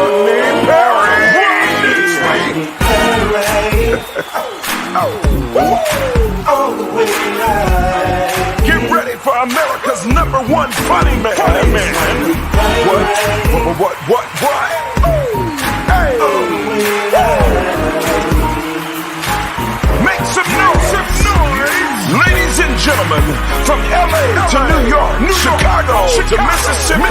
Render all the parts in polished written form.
Rodney Perry. Get ready for America's #1 funny man. What? Hey. Make some noise. Ladies and gentlemen, from LA to New York, Chicago to Mississippi,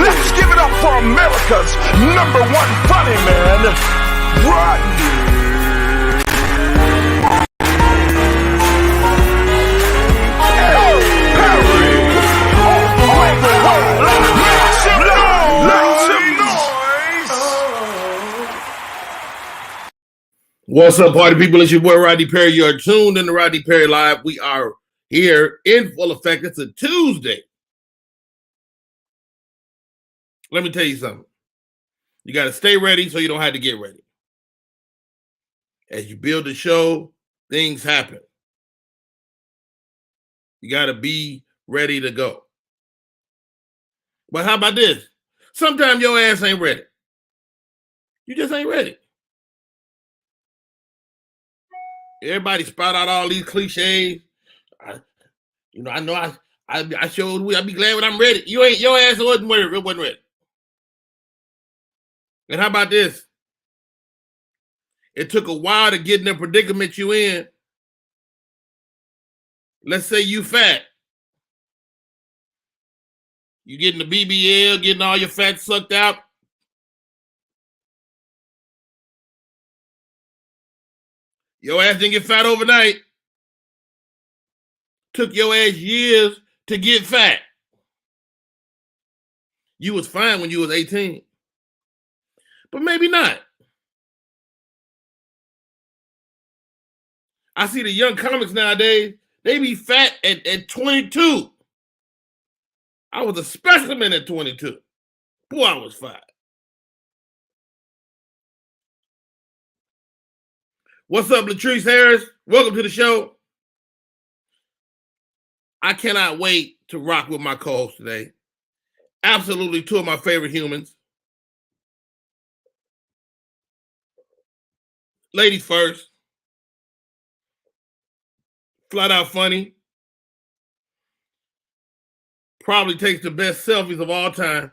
let's give it up for America's #1 funny man, Rodney. What's up, party people? It's your boy Rodney Perry. You're tuned in to Rodney Perry Live. We are here in full effect. It's a Tuesday. Let me tell you something. You got to stay ready so you don't have to get ready. As you build the show, things happen. You got to be ready to go. But how about this? Sometimes your ass ain't ready. You just ain't ready. Everybody spout out all these cliches. I know I showed. I'll be glad when I'm ready. You ain't. Your ass wasn't ready. And how about this? It took a while to get in the predicament you in. Let's say you fat. You getting the BBL, getting all your fat sucked out. Your ass didn't get fat overnight. Took your ass years to get fat. You was fine when you was 18. But maybe not. I see the young comics nowadays, they be fat at 22. I was a specimen at 22. Boy, I was fine. What's up, Latrice Harris? Welcome to the show. I cannot wait to rock with my co-host today. Absolutely two of my favorite humans. Ladies first. Flat out funny. Probably takes the best selfies of all time.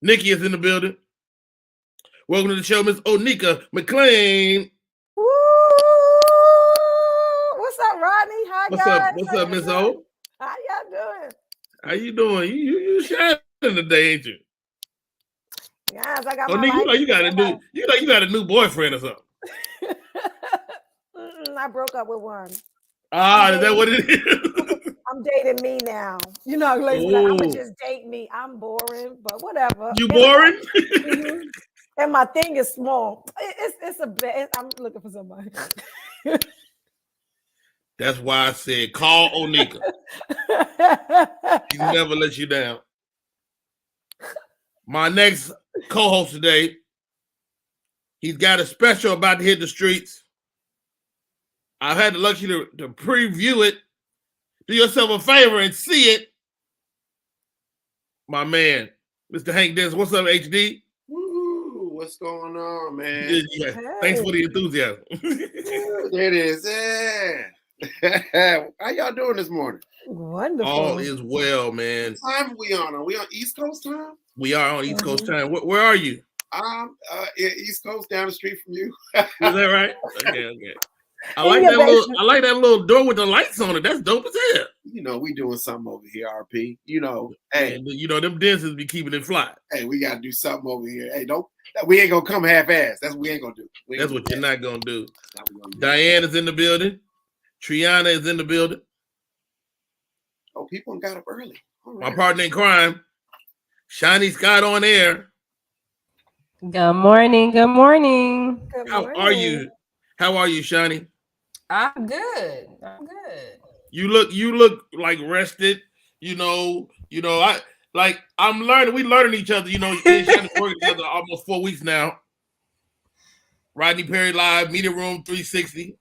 Nikki is in the building. Welcome to the show, Miss Onika McLean. Woo! What's up, Rodney? Hi, guys. What's up, Miss O? How y'all doing? How you doing? You shining today, ain't you? Yes, I got my life. You got a new boyfriend or something. I broke up with one. Is that what it is? I'm dating me now. You know, like, I'm gonna just date me. I'm boring, but whatever. You boring? And my thing is small. It's a bit. I'm looking for somebody. That's why I said call Onika. She never let you down. My next co-host today, he's got a special about to hit the streets. I've had the luxury to preview it. Do yourself a favor and see it. My man, Mr. Hank Dennis. What's up, HD? Woo, what's going on, man? Yeah. Hey. Thanks for the enthusiasm. There it is. Yeah. How y'all doing this morning? Wonderful. All is well, man. What time are we on? Are we on East Coast time? We are on East Coast time. Where are you? East Coast, down the street from you. Is that right? Okay. I like that little door with the lights on it. That's dope as hell. You know, we doing something over here, RP. You know, hey. And, them dancers be keeping it fly. Hey, we got to do something over here. Hey, we ain't going to come half-ass. That's what we ain't going to do. That's what you're not going to do. Diane is in the building. Triana is in the building. Oh, people got up early. Right. My partner in crime, Shiny Scott on air. Good morning. How are you? How are you, Shani? I'm good. You look like rested. I'm learning. We learning each other. Me and Shani work together almost 4 weeks now. Rodney Perry Live, Media Room 360.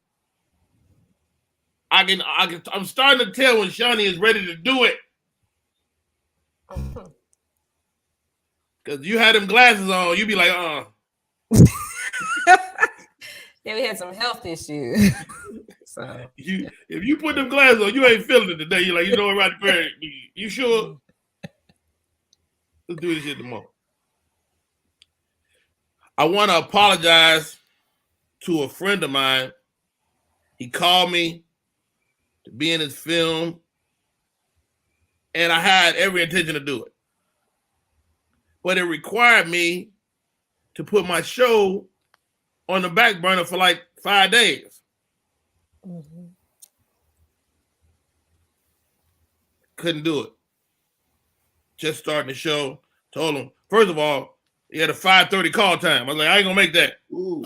I'm starting to tell when Shani is ready to do it. Because you had them glasses on, you be like, Yeah, we had some health issues. So if you put them glasses on, you ain't feeling it today. You're like, you know what, Rodney Perry, you sure? Let's do this shit tomorrow. I want to apologize to a friend of mine. He called me to be in his film, and I had every intention to do it. But it required me to put my show on the back burner for like 5 days. Mm-hmm. Couldn't do it. Just starting the show. Told him, first of all, he had a 5:30 call time. I was like, I ain't gonna make that. Ooh.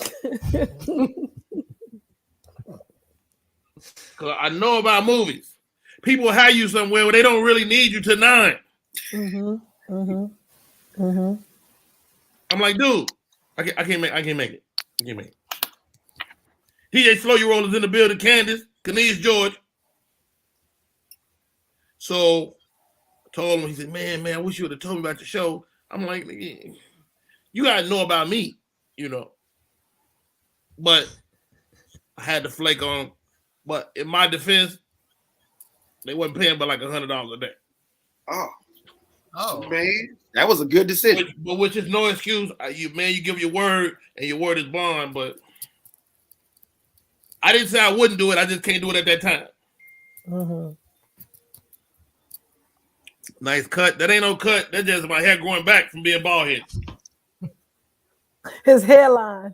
Cause I know about movies. People hire you somewhere where they don't really need you till 9. Mm-hmm. Mm-hmm. Mm-hmm. I'm like, dude, I can't make it. TJ Slow Your Rollers in the building, Candace, Kenise George. So I told him, he said, man, I wish you would have told me about the show. I'm like, you gotta know about me, you know. But I had to flake on him. But in my defense, they wasn't paying but like $100 a day. Oh, man, that was a good decision. Which is no excuse. You give your word, and your word is bond. But I didn't say I wouldn't do it. I just can't do it at that time. Mm-hmm. Nice cut. That ain't no cut. That's just my hair growing back from being bald head. His hairline.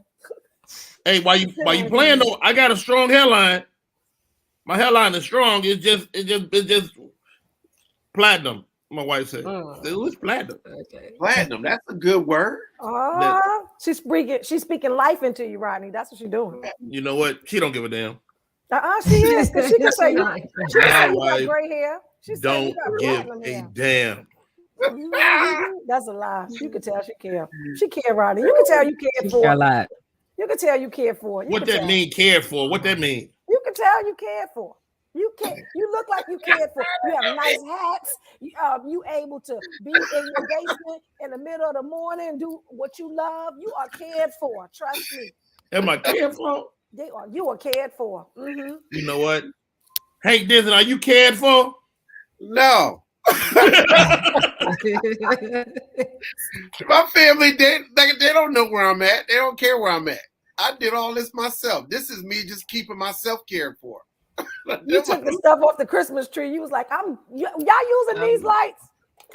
Hey, while you playing though, I got a strong hairline. My hairline is strong. It's just platinum. My wife said, "It's platinum." okay. Platinum. That's a good word. She's speaking life into you, Rodney. That's what she's doing. You know what? She don't give a damn. She is. Because she can say you got gray hair. She don't give a damn. That's a lie. You can tell she care. She care, Rodney. You can tell you cared for. You can tell you cared for. What that mean? Cared for? What that mean? You can tell you cared for. You look like you cared for. You have nice hats. You able to be in your basement in the middle of the morning and do what you love. You are cared for. Trust me. Am I cared for? You are cared for. Mm-hmm. You know what? Hank Disney, are you cared for? No. My family, they don't know where I'm at. They don't care where I'm at. I did all this myself. This is me just keeping myself cared for. You took the stuff off the Christmas tree. You was like, y'all using these lights?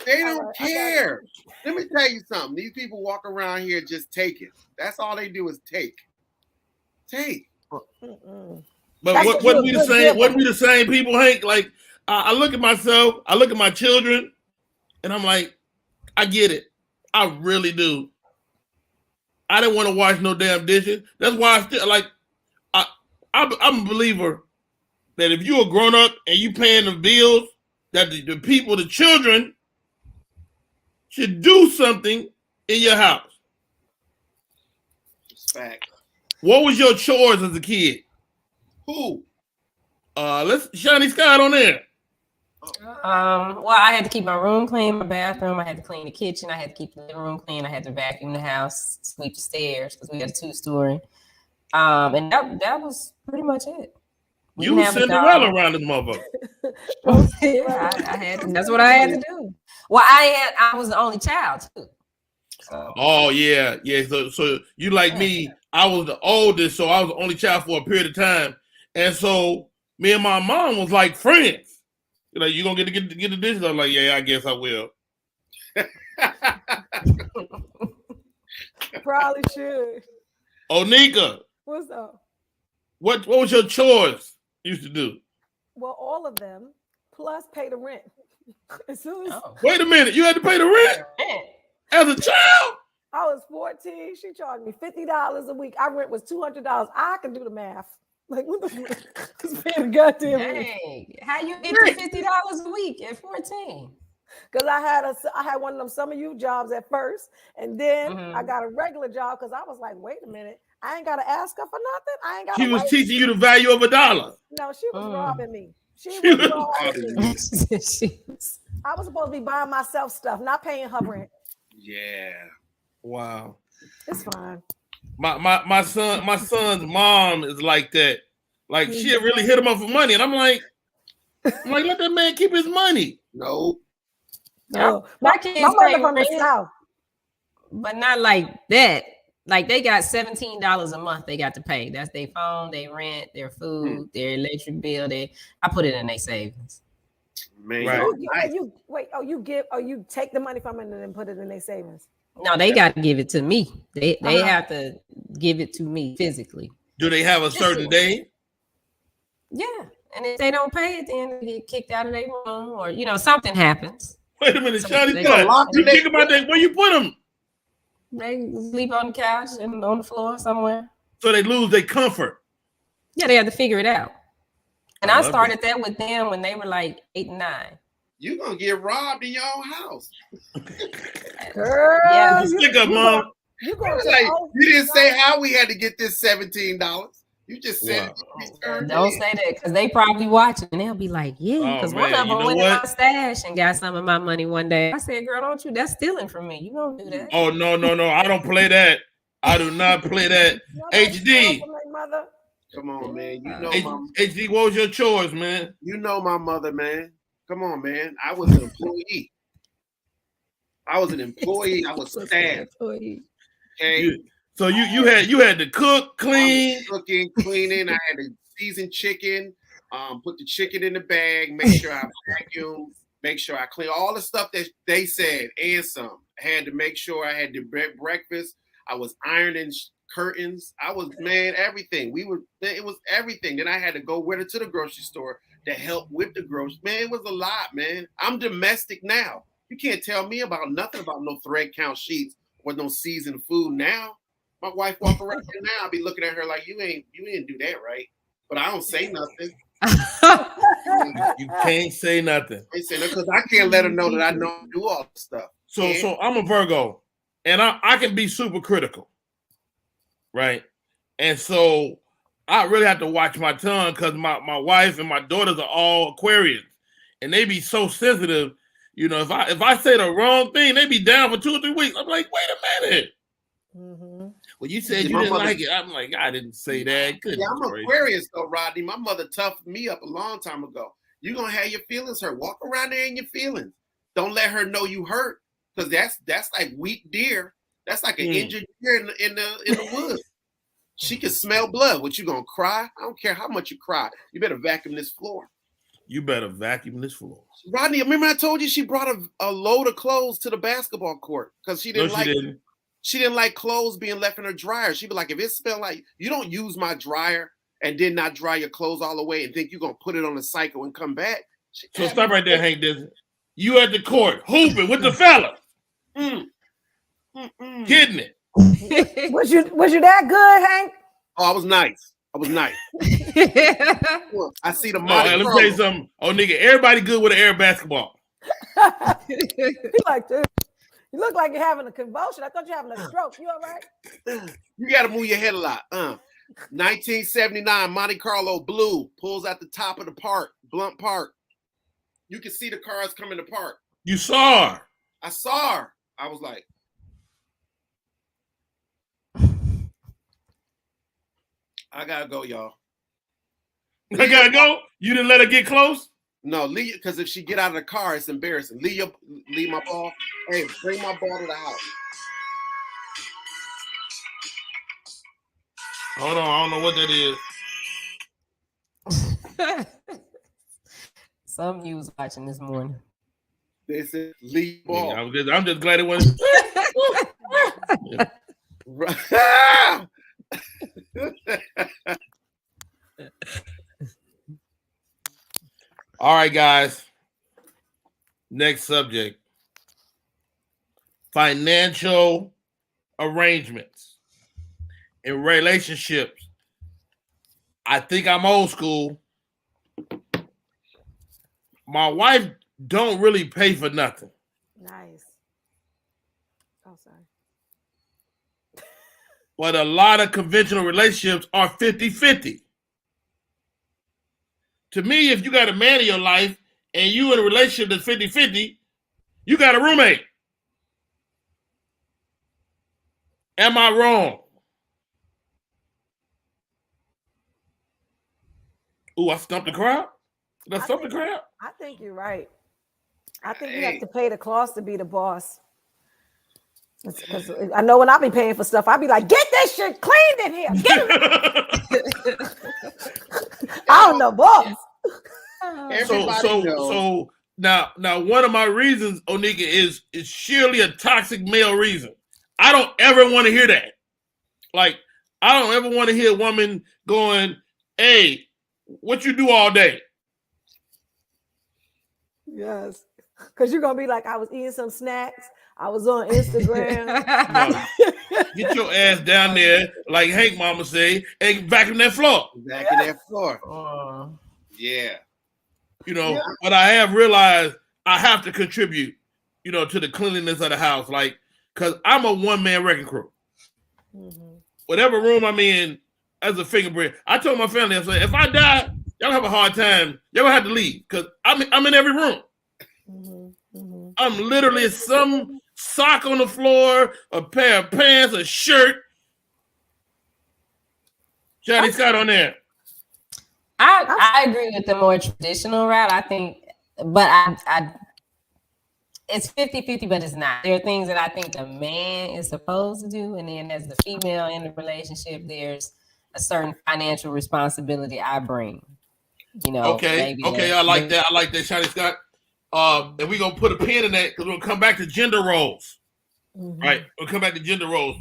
They don't care. Let me tell you something. These people walk around here just taking. That's all they do is take. Mm-mm. But what we the same people, Hank? Like I look at myself, I look at my children, and I'm like, I get it. I really do. I didn't want to wash no damn dishes. That's why I still like. I'm a believer that if you're a grown up and you paying the bills, that the people, the children, should do something in your house. Fact. What was your chores as a kid? Who? Let's Shiny Scott on there. Well, I had to keep my room clean, my bathroom. I had to clean the kitchen. I had to keep the living room clean. I had to vacuum the house, sweep the stairs because we had a 2-story. And that was pretty much it. You were Cinderella around this motherfucker. Yeah, I had to, that's what I had to do. Well, I was the only child too. So. Oh yeah. So you like me? I was the oldest, so I was the only child for a period of time, and so me and my mom was like friends. Like, you gonna get the dishes? I'm like, yeah, I guess I will. Probably should. Onika, What's up? What was your chores you used to do? Well, all of them, plus pay the rent. As soon as Wait a minute, you had to pay the rent as a child? I was 14, she charged me $50 a week. Our rent was $200. I can do the math. Like, what the fuck? Just paying the goddamn rent. Dang. How you get to $50 a week at 14? Because I had one of them summer youth jobs at first, and then I got a regular job because I was like, wait a minute, I ain't got to ask her for nothing. I ain't got. She was teaching you the value of $1. No, she was robbing me. She was robbing me. She I was supposed to be buying myself stuff, not paying her rent. Yeah. Wow. It's fine. My son's mom is like that. Like she really hit him up for money, and I'm like, let that man keep his money. No. No, My my kids mother pay from the rent, South. but not like that. Like they got $17 a month they got to pay. That's their phone, their rent, their food, their electric bill. I put it in their savings. Man, Right. You take the money from it and then put it in their savings. No, they got to give it to me. They have to give it to me physically. Do they have a certain day? Yeah. And if they don't pay it, then they get kicked out of their room or, something happens. Wait a minute, Shawty. They Think about that. Where you put them? They sleep on the couch and on the floor somewhere. So they lose their comfort. Yeah, they have to figure it out. And I started that with them when they were like 8 and 9. You're going to get robbed in your own house. Girl, Yeah. Stick up, Mom. You didn't say how we had to get this $17. You just said Don't say that because they probably watching and they'll be like, yeah, because one of them went in my stash and got some of my money one day. I said, girl, don't you? That's stealing from me. You don't do that. Oh, no. I don't play that. I do not play that. HD. Come on, man. You know HD, what was your chores, man? You know my mother, man. Come on, man. I was an employee. I was staff. Okay. So you had to cook, clean, cooking, cleaning. I had to season chicken, put the chicken in the bag, make sure I vacuum, make sure I clean all the stuff that they said and some. I had to make sure I had the breakfast. I was ironing curtains. I was everything. It was everything. Then I had to go with her to the grocery store to help with the groceries. Man, it was a lot, man. I'm domestic now. You can't tell me about nothing about no thread count sheets or no seasoned food now. My wife walk around here now, I'll be looking at her like you ain't do that right. But I don't say nothing. You can't say nothing. I say nothing because I can't let her know that I don't do all the stuff. So I'm a Virgo, and I can be super critical, right? And so I really have to watch my tongue because my wife and my daughters are all Aquarians, and they be so sensitive. If I say the wrong thing, they be down for 2 or 3 weeks. I'm like, wait a minute. Mm-hmm. Well, you said you didn't like it. I'm like, I didn't say that. I'm Aquarius though, Rodney. My mother toughed me up a long time ago. You're gonna have your feelings hurt. Walk around there in your feelings. Don't let her know you hurt, because that's like weak deer. That's like an injured deer in the woods. She can smell blood. What, you gonna cry? I don't care how much you cry. You better vacuum this floor. Rodney, remember I told you she brought a load of clothes to the basketball court because she didn't She didn't like clothes being left in her dryer. She'd be like, if it smelled like, you don't use my dryer and then not dry your clothes all the way and think you're going to put it on the cycle and come back. So stop right there, Hank. You at the court hooping with the fella. Getting it. Was you that good, Hank? Oh, I was nice. I see the money. Let me tell you something. Oh, nigga, everybody good with an air basketball. Like this. You look like you're having a convulsion. I thought you were having a stroke. You all right? You got to move your head a lot. 1979 Monte Carlo blue pulls at the top of the park, Blunt Park. You can see the cars coming to park. You saw her. I saw her. I was like, I gotta go, y'all. I gotta go? You didn't let her get close? No, leave, because if she get out of the car, it's embarrassing. Leave my ball. Hey, bring my ball to the house. Hold on, I don't know what that is. Some you was watching this morning. They said leave ball. Yeah, I'm just glad it wasn't. All right, guys. Next subject. Financial arrangements in relationships. I think I'm old school. My wife don't really pay for nothing. Nice. Oh, sorry. But a lot of conventional relationships are 50-50. To me, if you got a man in your life, and you in a relationship that's 50-50, you got a roommate. Am I wrong? Ooh, I stumped the crowd. Did I stump the crowd? I think you're right. I think you have to pay the cost to be the boss. Because I know when I be paying for stuff, I be like, get this shit cleaned in here. Get it. I'm the boss. So now one of my reasons, Onika, is surely a toxic male reason. I don't ever want to hear that. Like, I don't ever want to hear a woman going, hey, what you do all day? Yes. Because you're going to be like, I was eating some snacks. I was on Instagram. No, get your ass down there, like Hank Mama say, and vacuum that floor. Vacuum that floor. Yeah. You know, but I have realized I have to contribute, you know, to the cleanliness of the house. Like, because I'm a one-man wrecking crew. Mm-hmm. Whatever room I'm in as a fingerprint, I told my family, I said, if I die, y'all have a hard time. Y'all have to leave because I'm in every room. Mm-hmm. Mm-hmm. I'm literally some sock on the floor, a pair of pants, a shirt. Johnny Scott on there. I agree with the more traditional route. I think, but I it's 50-50, but it's not. There are things that I think the man is supposed to do, and then as the female in the relationship, there's a certain financial responsibility I bring. You know. Okay. I like that. I like that, Johnny Scott. And we're gonna put a pin in that because we'll come back to gender roles. Mm-hmm. Right? We'll come back to gender roles.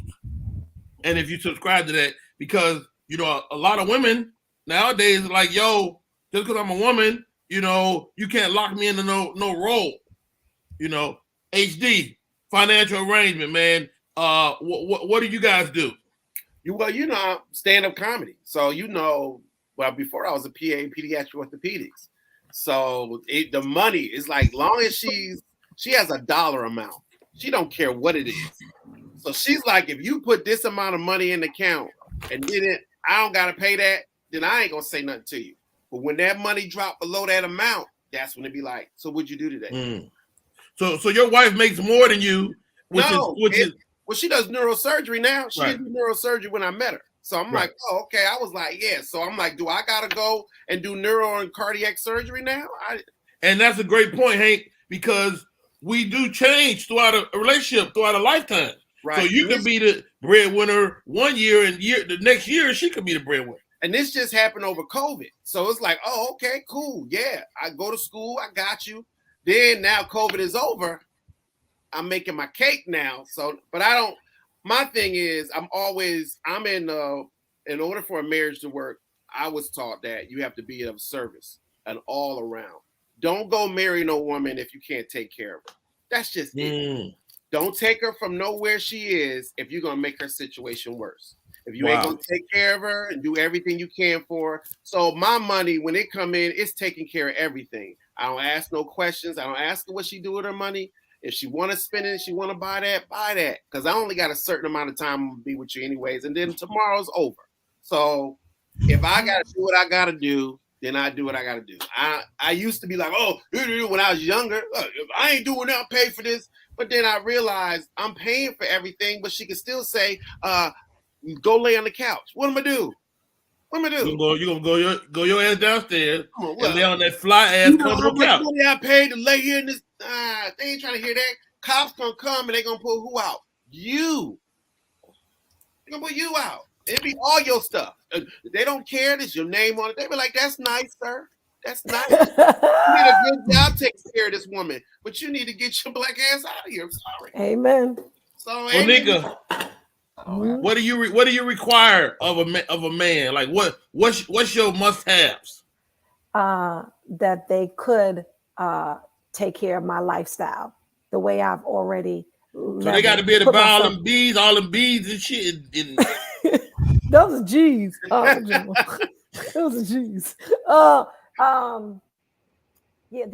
And if you subscribe to that, because you know, a lot of women nowadays are like, yo, just because I'm a woman, you know, you can't lock me into no role. You know, HD, financial arrangement, man. What do you guys do? You know, stand-up comedy. So you know, well, before I was a PA in pediatric orthopedics. So the money is like, long as she has a dollar amount, she don't care what it is. So she's like, if you put this amount of money in the account and I don't gotta pay that, then I ain't gonna say nothing to you. But when that money drop below that amount, that's when it be like, so what'd you do today? Mm. So your wife makes more than you, which is well, she does neurosurgery now. She didn't do neurosurgery when I met her. So I'm like, oh, okay. I was like, yeah. So I'm like, do I gotta go and do neuro and cardiac surgery now? And that's a great point, Hank, because we do change throughout a relationship, throughout a lifetime. Right. So you could be the breadwinner one year, and the next year she could be the breadwinner. And this just happened over COVID. So it's like, oh, okay, cool. Yeah, I go to school. I got you. Then now COVID is over. I'm making my cake now. So, but I don't. My thing is, in order for a marriage to work, I was taught that you have to be of service and all around. Don't go marry no woman if you can't take care of her. That's just it. Don't take her from nowhere she is if you're going to make her situation worse. If you ain't going to take care of her and do everything you can for her. So my money, when it come in, it's taking care of everything. I don't ask no questions. I don't ask her what she do with her money. If she want to spend it, she want to buy that, buy that. Because I only got a certain amount of time to be with you anyways. And then tomorrow's over. So if I got to do what I got to do, then I do what I got to do. I used to be like, oh, when I was younger, if I ain't doing that, I'll pay for this. But then I realized I'm paying for everything, but she can still say, go lay on the couch. What am I do? What am I do? You gonna go your ass downstairs and lay on that fly ass comfortable couch. Money I paid to lay here in this. They ain't trying to hear that. Cops gonna come and they gonna pull who out? You. They gonna pull you out. It be all your stuff. They don't care. There's your name on it. They be like, "That's nice, sir. That's nice. You did a good job taking care of this woman, but you need to get your black ass out of here." I'm sorry. Amen. So, Onika, what do you require of a man? Like what's your must-haves? That they could take care of my lifestyle the way I've already. So they got to be able to buy all them beads and shit. Those are G's. Those are G's. Yeah,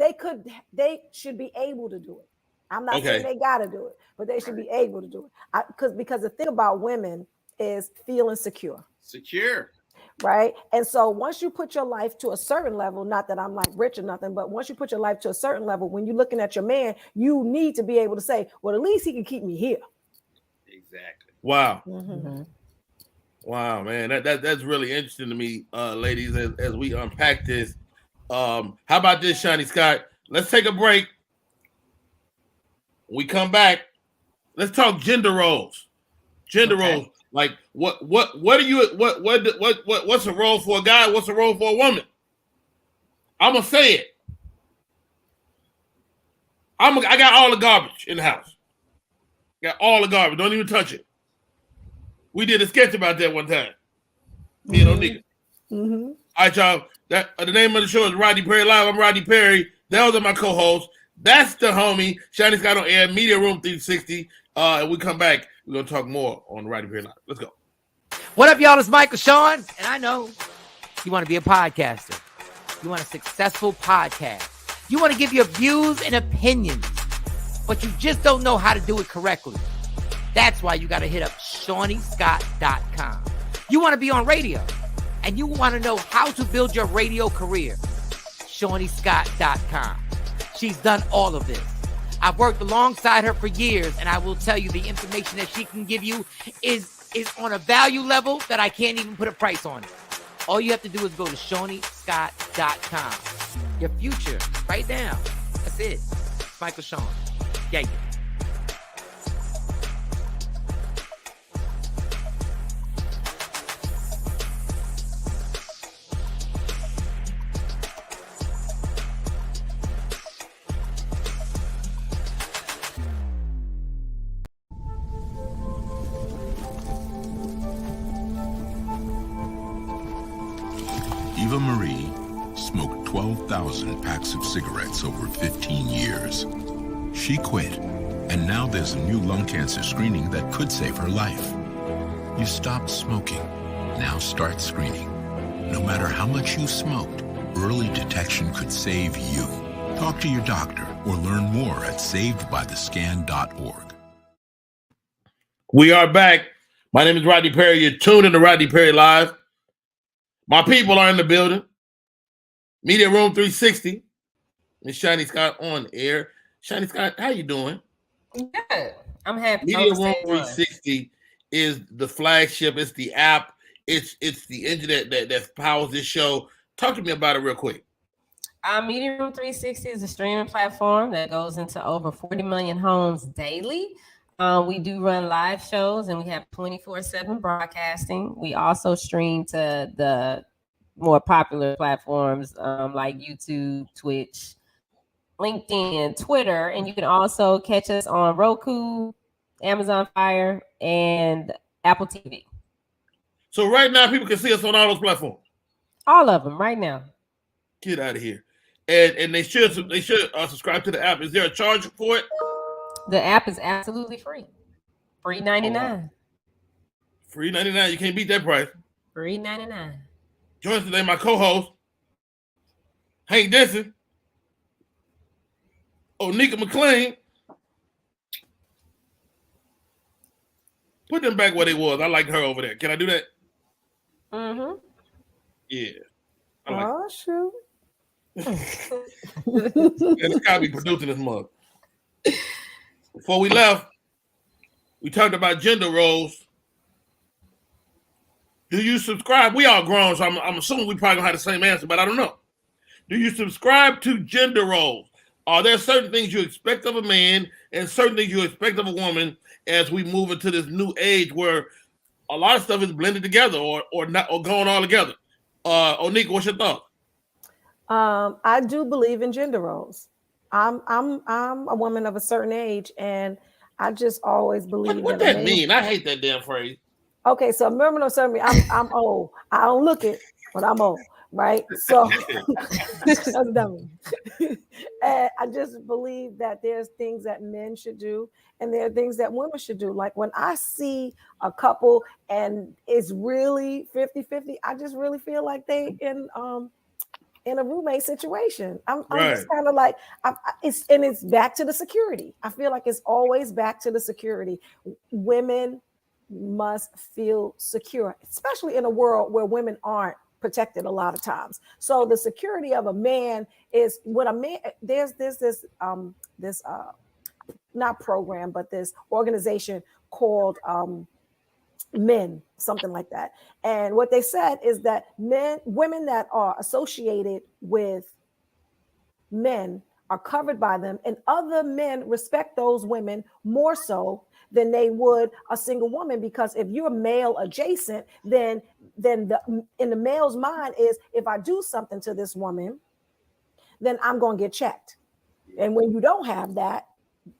they should be able to do it. I'm not saying they got to do it, but they should be able to do it. Because the thing about women is feeling secure. Right. And so once you put your life to a certain level, not that I'm like rich or nothing, but once you put your life to a certain level, when you're looking at your man, you need to be able to say, well, at least he can keep me here. Exactly. Wow. Mm-hmm. Wow, man. That's really interesting to me, ladies, as we unpack this. How about this, Shiny Scott? Let's take a break. When we come back, let's talk gender roles. Gender roles. Like what's a role for a guy? What's a role for a woman? I'm gonna say it. I got all the garbage in the house. Got all the garbage. Don't even touch it. We did a sketch about that one time. Me and Onika. Mm-hmm. All right, y'all. That the name of the show is Rodney Perry Live. I'm Rodney Perry. Those are my co-hosts. That's the homie. Shiny Scott on air. Media Room 360. And we come back. We're gonna talk more on Rodney Perry Live. Let's go. What up, y'all? It's Michael Sean, and I know you want to be a podcaster. You want a successful podcast. You want to give your views and opinions, but you just don't know how to do it correctly. That's why you got to hit up ShawneeScott.com. You want to be on radio, and you want to know how to build your radio career. ShawneeScott.com. She's done all of this. I've worked alongside her for years, and I will tell you the information that she can give you is on a value level that I can't even put a price on it. All you have to do is go to ShawneeScott.com. Your future, right now. That's it. Michael Sean. Yeah. Eva Marie smoked 12,000 packs of cigarettes over 15 years. She quit, and now there's a new lung cancer screening that could save her life. You stopped smoking. Now start screening. No matter how much you smoked, early detection could save you. Talk to your doctor or learn more at savedbythescan.org. We are back. My name is Rodney Perry. You're tuned in to Rodney Perry Live. My people are in the building. Media Room 360. Miss Shiny Scott on air. Shiny Scott, how you doing? Good. I'm happy. Media Room 360 is the flagship. It's the app. It's the engine that powers this show. Talk to me about it real quick. Media Room 360 is a streaming platform that goes into over 40 million homes daily. We do run live shows, and we have 24/7 broadcasting. We also stream to the more popular platforms like YouTube, Twitch, LinkedIn, Twitter, and you can also catch us on Roku, Amazon Fire, and Apple TV. So right now, people can see us on all those platforms. All of them right now. Get out of here. And they should subscribe to the app. Is there a charge for it? The app is absolutely free. Free 99. Free 99. You can't beat that price. Free 99. Join us today, my co-host, Hank Denson, Onika McLean. Put them back where they was. I like her over there. Can I do that? Mm-hmm. Yeah. Oh, shoot. And Scott be producing this mug. Before we left, we talked about gender roles. Do you subscribe? We all grown, so I'm assuming we probably gonna have the same answer, but I don't know. Do you subscribe to gender roles? Are there certain things you expect of a man and certain things you expect of a woman as we move into this new age where a lot of stuff is blended together or not or going all together? Onika, what's your thought? I do believe in gender roles. I'm a woman of a certain age, and I just always believe. What that mean? I hate that damn phrase. Okay, so remember, I'm old. I don't look it, but I'm old, right? So that's dumb. And I just believe that there's things that men should do, and there are things that women should do. Like when I see a couple and it's really 50-50, I just really feel like they in a roommate situation. I'm just kind of like, it's back to the security. I feel like it's always back to the security. Women must feel secure, especially in a world where women aren't protected a lot of times. So the security of a man is what a man, there's this not program, but this organization called men, something like that. And what they said is that women that are associated with men are covered by them, and other men respect those women more so than they would a single woman, because if you're male adjacent, then in the male's mind is, if I do something to this woman, then I'm going to get checked. And when you don't have that,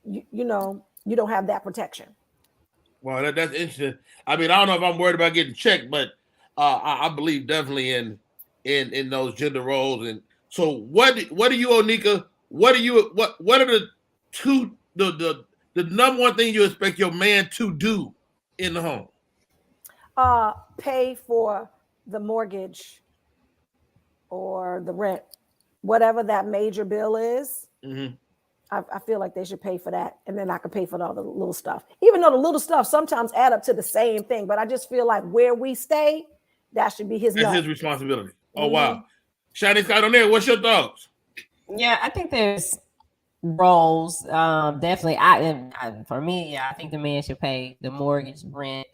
you don't have that protection. Well, that's interesting. I mean, I don't know if I'm worried about getting checked, but I believe definitely in those gender roles. And so, what do you, Onika? What are the number one thing you expect your man to do in the home? Pay for the mortgage or the rent, whatever that major bill is. Mm-hmm. I feel like they should pay for that, and then I could pay for all the little stuff. Even though the little stuff sometimes add up to the same thing, but I just feel like where we stay, that should be his. That's his responsibility. Oh Mm-hmm. wow, Shiny Scott on there. What's your thoughts? Yeah, I think there's roles. Definitely. For me, I think the man should pay the mortgage, rent,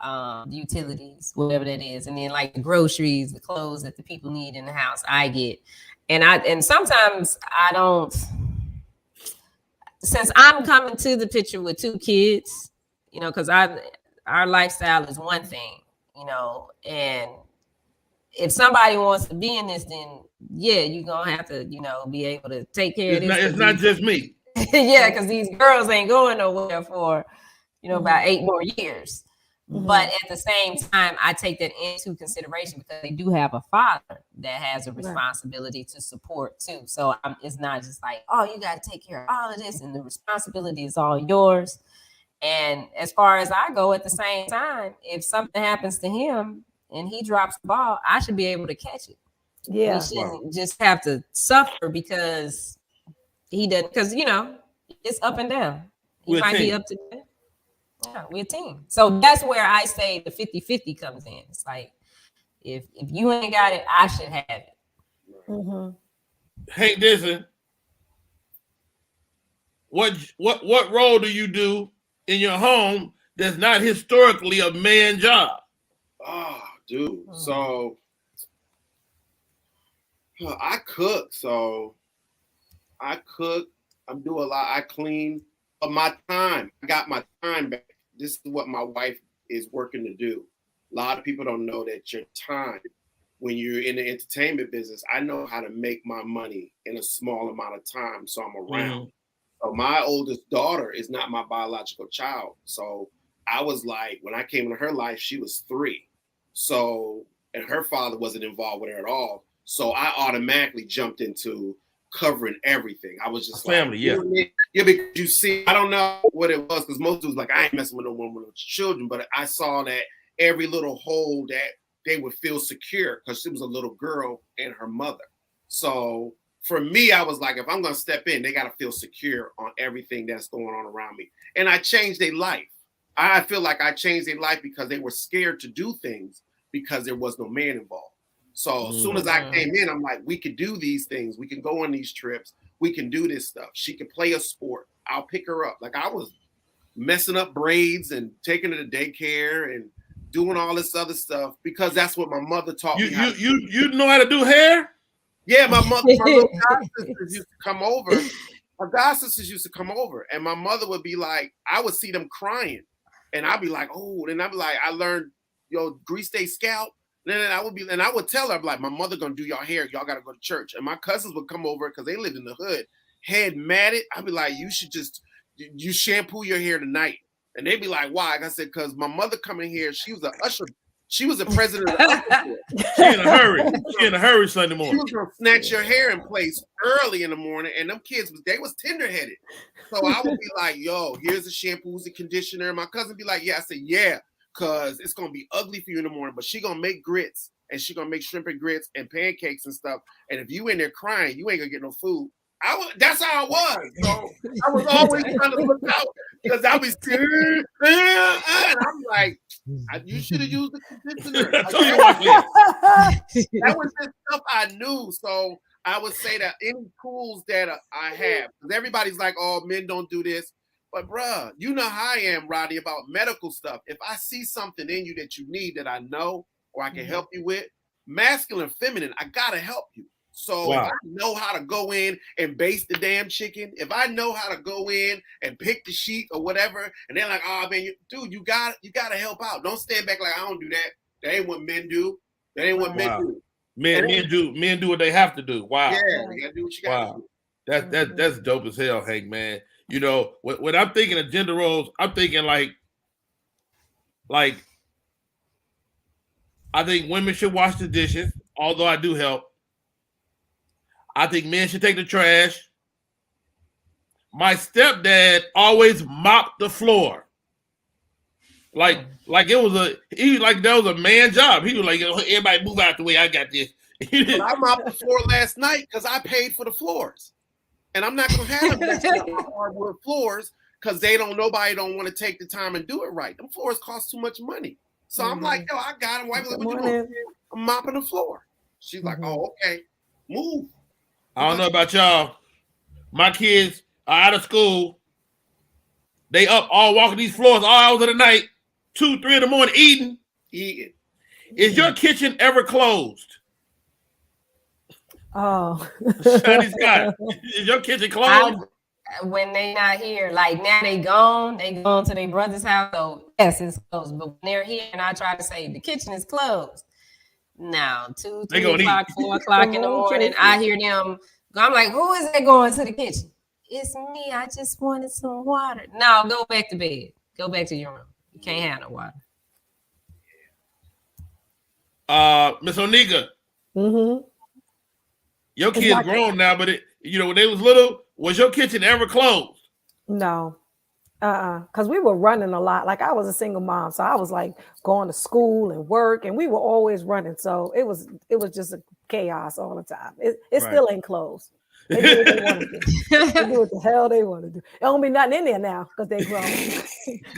the utilities, whatever that is, and then like the groceries, the clothes that the people need in the house. I get, and sometimes I don't. Since I'm coming to the picture with 2 kids, because our lifestyle is one thing, and if somebody wants to be in this, then yeah, you're gonna have to, be able to take care of this. It's not just me. Yeah, because these girls ain't going nowhere for, about 8 more years. Mm-hmm. But at the same time, I take that into consideration because they do have a father that has a responsibility to support too. So it's not just like, oh, you got to take care of all of this and the responsibility is all yours. And as far as I go, at the same time, if something happens to him and he drops the ball, I should be able to catch it. Yeah, he shouldn't just have to suffer because he doesn't. Because it's up and down. He might be up to that. Yeah, we're a team. So that's where I say the 50-50 comes in. It's like, if you ain't got it, I should have it. Mm-hmm. Hank Dixon, what role do you do in your home that's not historically a man job? Oh, dude. So I cook. I do a lot. I clean. But my time, I got my time back. This is what my wife is working to do. A lot of people don't know that your time, when you're in the entertainment business, I know how to make my money in a small amount of time, so I'm around. Mm-hmm. So my oldest daughter is not my biological child. So I was like, when I came into her life, she was 3. So, and her father wasn't involved with her at all. So I automatically jumped into covering everything. I was just family, like, yeah, because you see, I don't know what it was, because most dudes like, I ain't messing with no woman with children, but I saw that every little hole that they would feel secure because she was a little girl and her mother. So for me, I was like, if I'm going to step in, they got to feel secure on everything that's going on around me. And I changed their life. I feel like I changed their life because they were scared to do things because there was no man involved. So as soon as I came in, I'm like, we could do these things. We can go on these trips. We can do this stuff. She can play a sport. I'll pick her up. Like I was messing up braids and taking her to daycare and doing all this other stuff because that's what my mother taught me. You know how to do hair? Yeah, my mother, my little god sisters used to come over. My god sisters used to come over, and my mother would be like, I would see them crying, and I'd be like, oh, and I'd be like, I learned, grease their scalp. Then I would tell her, like, my mother gonna do y'all hair. Y'all gotta go to church. And my cousins would come over because they lived in the hood, head matted. I'd be like, you shampoo your hair tonight. And they'd be like, why? Like I said, because my mother coming here, she was an usher. She was the president of the usher. She in a hurry. She in a hurry Sunday morning. She was gonna snatch your hair in place early in the morning, and them kids they was tender-headed. So I would be like, yo, here's the shampoos and conditioner. And my cousin be like, yeah. I said, yeah. Because it's going to be ugly for you in the morning, but she going to make grits, and she going to make shrimp and grits and pancakes and stuff. And if you in there crying, you ain't going to get no food. That's how I was. So I was always trying to look out because I was and I'm like, you should have used the conditioner. That was just stuff I knew. So I would say that any tools that I have, because everybody's like, oh, men don't do this. But bruh, you know how I am, Rodney, about medical stuff. If I see something in you that you need that I know or I can help you with, masculine, feminine, I gotta help you. So if I know how to go in and baste the damn chicken, if I know how to go in and pick the sheet or whatever, and they're like, oh man, dude, you gotta help out. Don't stand back like I don't do that. That ain't what men do. That ain't what men do. Men do what they have to do. Wow. Yeah, you gotta do what you gotta do. That's dope as hell, Hank, man. You know, when I'm thinking of gender roles, I'm thinking like I think women should wash the dishes, although I do help. I think men should take the trash. My stepdad always mopped the floor. Like it was that was a man job. He was like, everybody move out the way, I got this. But I mopped the floor last night because I paid for the floors. And I'm not gonna have them hardwood floors because nobody don't want to take the time and do it right. Them floors cost too much money. So I'm like, yo, I got it. What you doing? I'm mopping the floor. She's like, oh, okay, move. I don't know about y'all. My kids are out of school. They up all walking these floors all hours of the night, 2, 3 in the morning eating. Is your kitchen ever closed? Oh. Shiny Scott, is your kitchen closed? When they not here, like now they gone to their brother's house. So yes, it's closed. But when they're here and I try to say the kitchen is closed. Now 2, 3 o'clock, 4 o'clock in the morning, I hear them. I'm like, who is that going to the kitchen? It's me. I just wanted some water. No, go back to bed. Go back to your room. You can't have no water. Miss Onika. Your kids grown now, but when they was little, was your kitchen ever closed? No. Because we were running a lot. Like I was a single mom, so I was like going to school and work, and we were always running. So it was just a chaos all the time. It still ain't closed. They do what they want to do. They do what the hell they want to do. There don't be nothing in there now because they grown. They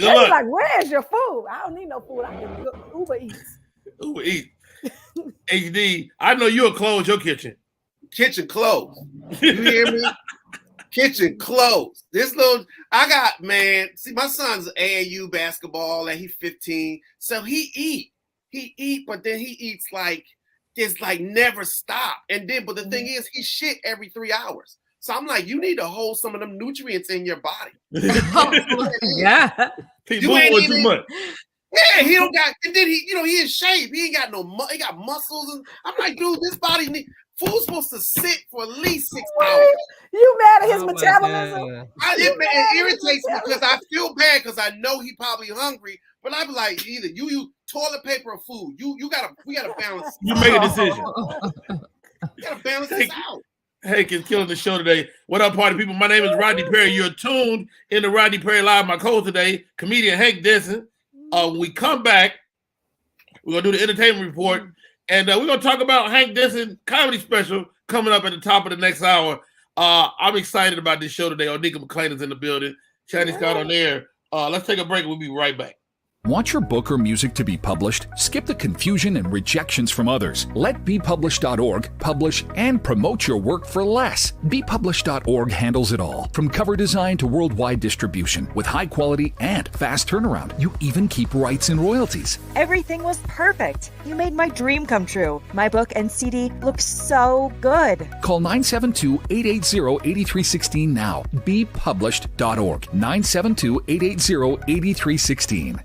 was like, "Where's your food? I don't need no food. I can Uber Eats." Uber Eats. HD. I know you'll close your kitchen. Kitchen closed. You hear me? Kitchen closed. I got, man, see, my son's AAU basketball and he's 15. So he eat, but then he eats it's like never stop. And then, but the thing is, he shit every 3 hours. So I'm like, you need to hold some of them nutrients in your body. Yeah. You ain't even, too much. Yeah, he don't got, and then he in shape. He ain't got he got muscles. And I'm like, dude, this body food's supposed to sit for at least 6 hours. You mad at his metabolism? It irritates me because I feel bad because I know he probably hungry, but I be like, either you use toilet paper or food. We gotta balance. You make a decision. We gotta balance this out. Hank is killing the show today. What up, party people? My name is Rodney Perry. You're tuned in to Rodney Perry Live. My co today, comedian Hank Denson. When we come back, we're gonna do the entertainment report. And we're going to talk about Hank Denson comedy special coming up at the top of the next hour. I'm excited about this show today. Onika McClain is in the building. Shiny Scott on there. Let's take a break. We'll be right back. Want your book or music to be published? Skip the confusion and rejections from others. Let BePublished.org publish and promote your work for less. BePublished.org handles it all, from cover design to worldwide distribution, with high quality and fast turnaround. You even keep rights and royalties. Everything was perfect. You made my dream come true. My book and CD look so good. Call 972-880-8316 now. BePublished.org. 972-880-8316.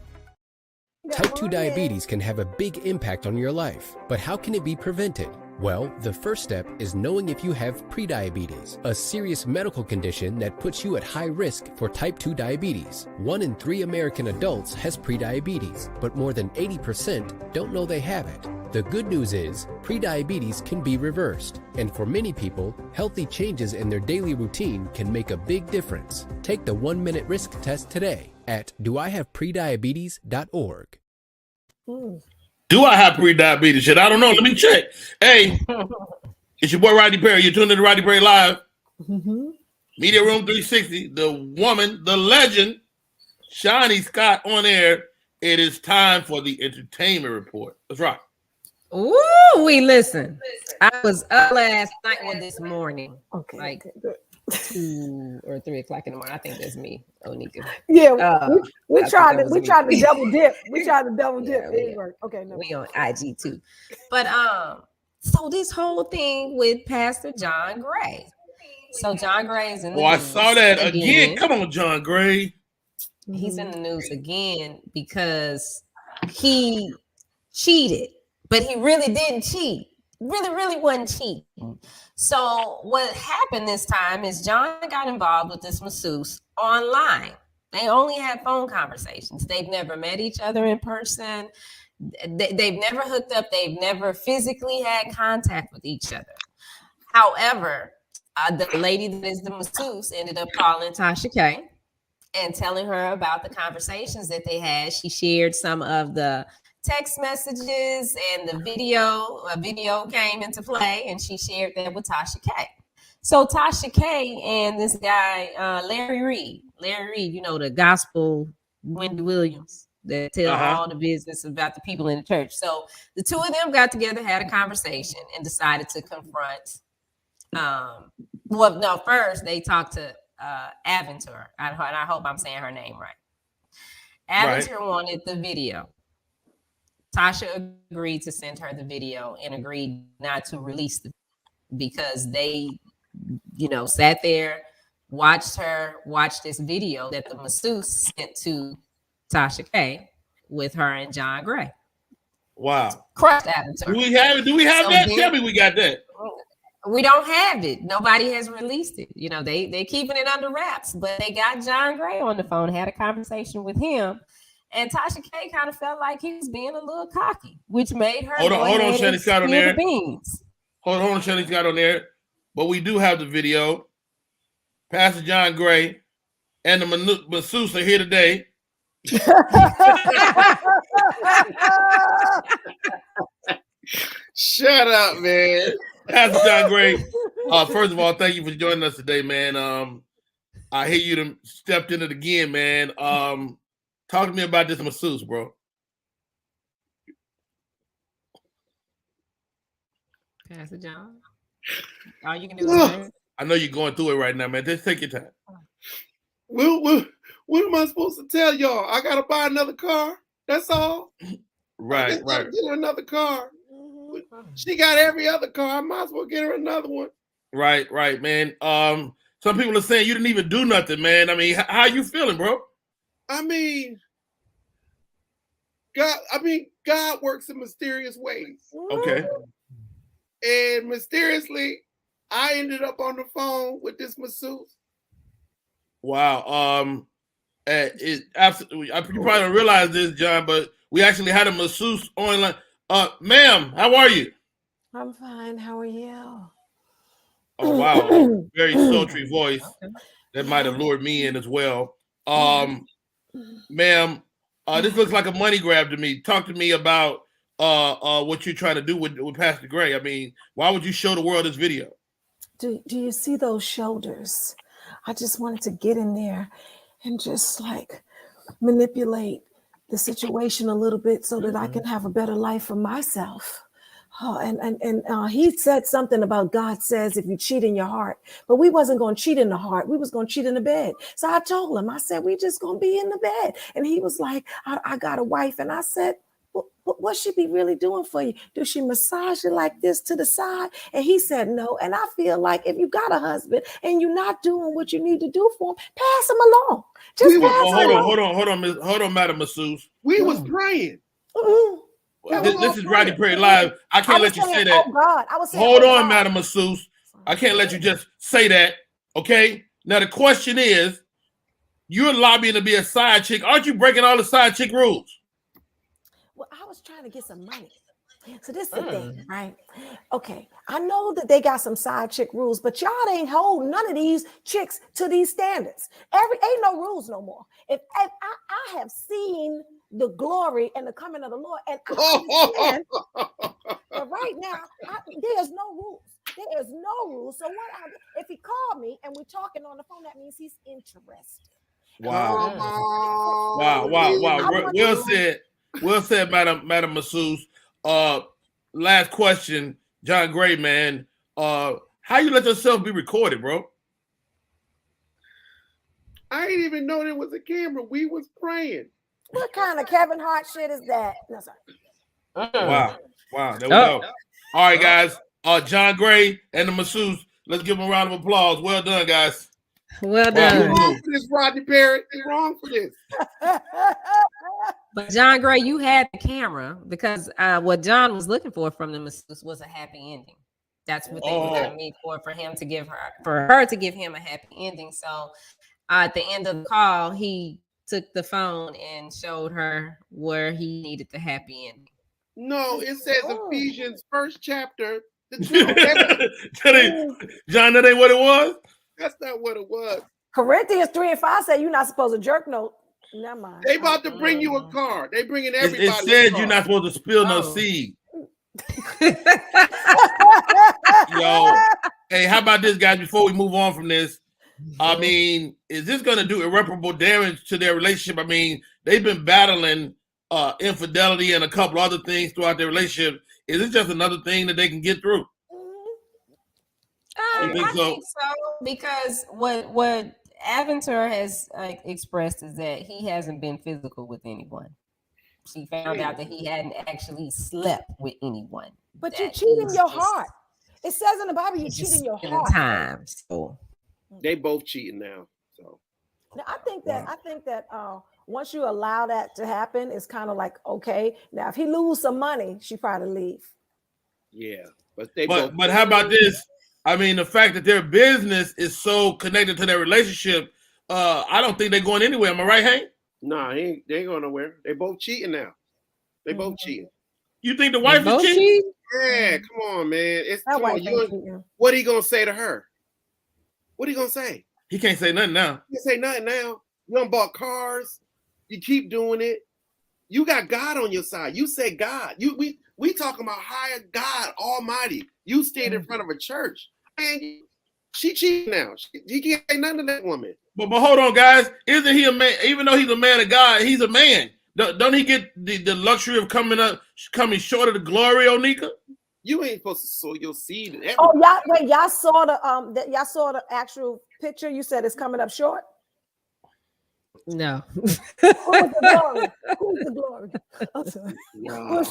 Type 2 diabetes can have a big impact on your life, but how can it be prevented? Well, the first step is knowing if you have prediabetes, a serious medical condition that puts you at high risk for type 2 diabetes. 1 in 3 American adults has prediabetes, but more than 80% don't know they have it. The good news is, prediabetes can be reversed, and for many people, healthy changes in their daily routine can make a big difference. Take the 1-minute risk test today at doihaveprediabetes.org. Do I have pre-diabetes? Shit, I don't know. Let me check. Hey, it's your boy Rodney Perry. You're tuned in to Rodney Perry Live. Media Room 360. The woman, the legend, Shiny Scott on air. It is time for the entertainment report. Let's rock. Ooh, listen. I was up last night or this morning. Okay. Like 2 or 3 o'clock in the morning. I think that's me, Onika. Yeah, we I tried think to that was me. double dip. We tried to double dip. Yeah, It didn't work. Okay, no. We on IG too. But so this whole thing with Pastor John Gray. So John Gray is in the I news saw that again. Come on, John Gray. He's in the news again because he cheated, but he really didn't cheat. Really wasn't cheating. So what happened this time is John got involved with this masseuse online. They only had phone conversations. They've never met each other in person. They've never hooked up. They've never physically had contact with each other. However, the lady that is the masseuse ended up calling Tasha K and telling her about the conversations that they had. She shared some of the text messages and the video. A video came into play, and she shared that with Tasha K. So Tasha K and this guy, Larry Reed, you know, the gospel Wendy Williams that tell all the business about the people in the church. So the two of them got together, had a conversation, and decided to confront. First they talked to Aventure. And I hope I'm saying her name right. Aventure wanted the video. Tasha agreed to send her the video and agreed not to release the because they, sat there, watched this video that the masseuse sent to Tasha K with her and John Gray. Wow. Crushed Aventure. Do we have that? Tell me we got that. We don't have it. Nobody has released it. They keeping it under wraps, but they got John Gray on the phone, had a conversation with him, and Tasha K kind of felt like he was being a little cocky, which made her hold on, Shanny Scott on there. Hold on, Shanny Scott on there. But we do have the video. Pastor John Gray and the masseuse are here today. Shut up, man. Pastor John Gray. First of all, thank you for joining us today, man. I hear you done stepped in it again, man. Talk to me about this masseuse, bro. Pastor John. All you can do is I know you're going through it right now, man. Just take your time. What am I supposed to tell y'all? I gotta buy another car. That's all. Right. Get her another car. She got every other car. I might as well get her another one. Right, man. Some people are saying you didn't even do nothing, man. I mean, how you feeling, bro? I mean, God works in mysterious ways. Okay. And mysteriously, I ended up on the phone with this masseuse. Wow. You probably don't realize this, John, but we actually had a masseuse online. Ma'am, how are you? I'm fine. How are you? Oh, wow. Very sultry voice. That might have lured me in as well. Ma'am, this looks like a money grab to me. Talk to me about what you're trying to do with Pastor Gray. I mean, why would you show the world this video? Do you see those shoulders? I just wanted to get in there and just like manipulate the situation a little bit so that I can have a better life for myself. Oh, and he said something about God says if you cheat in your heart, but we wasn't going to cheat in the heart. We was going to cheat in the bed. So I told him, I said, we just going to be in the bed. And he was like, I got a wife. And I said, what she be really doing for you? Do she massage you like this to the side? And he said, no. And I feel like if you got a husband and you're not doing what you need to do for him, pass him along. Just pass him along. Hold on, Madam Masseuse. We was praying. This is Rodney Perry Live. I can't let you say that. Oh God, I was saying, hold on, Madam Masseuse. I can't let you just say that. Okay. Now the question is, you're lobbying to be a side chick. Aren't you breaking all the side chick rules? Well, I was trying to get some money. So this is the thing, right? Okay, I know that they got some side chick rules, but y'all ain't hold none of these chicks to these standards. Ain't no rules no more. If I have seen the glory and the coming of the Lord, and I understand, but right now there's no rules. There is no rules. So if he called me and we're talking on the phone, that means he's interested. Wow. Well said, Madam Masseuse. Last question, John Gray, man. How you let yourself be recorded, bro? I didn't even know there was a camera. We was praying. What kind of Kevin Hart shit is that? No, sorry. Wow. There we go. All right, guys. John Gray and the masseuse. Let's give them a round of applause. Well done, guys. Well You're done. wrong for this, Rodney Perry. You're wrong for this. But John Gray, you had the camera because what John was looking for from the masseuse was a happy ending. That's what they wanted me for him to give her, for her to give him a happy ending. So at the end of the call, he took the phone and showed her where he needed the happy ending. No, it says Ephesians 1st chapter. John, that ain't what it was? That's not what it was. Corinthians 3:5 say you're not supposed to jerk no. Never mind. They about to bring you a car. They bringing everybody. It said you're not supposed to spill no seed. Yo, hey, how about this, guys? Before we move on from this, I mean, is this going to do irreparable damage to their relationship? I mean, they've been battling infidelity and a couple other things throughout their relationship. Is this just another thing that they can get through? I think so, because what Aventure has expressed is that he hasn't been physical with anyone. She found out that he hadn't actually slept with anyone. But you're cheating your heart. It says in the Bible you're cheating your heart. Time. So they both cheating now. So now, I think that once you allow that to happen, it's kind of like, okay, now if he lose some money, she probably leave. Yeah, but how about this? I mean, the fact that their business is so connected to their relationship, I don't think they're going anywhere. Am I right, Hank? Nah, they ain't going nowhere. They both cheating now. They both cheating. You think the wife is cheating? Yeah, come on, man. What are you gonna say to her? What are you gonna say? He can't say nothing now. He can't say nothing now. You done bought cars. You keep doing it. You got God on your side. You say God. We talking about higher God Almighty. You stand in front of a church. And she cheating now. He can't say nothing to that woman. But hold on, guys. Isn't he a man? Even though he's a man of God, he's a man. Don't he get the luxury of coming short of the glory, Onika? You ain't supposed to sow your seed. Y'all saw the actual picture. You said it's coming up short. No. Who's the glory? I'm sorry. Wow.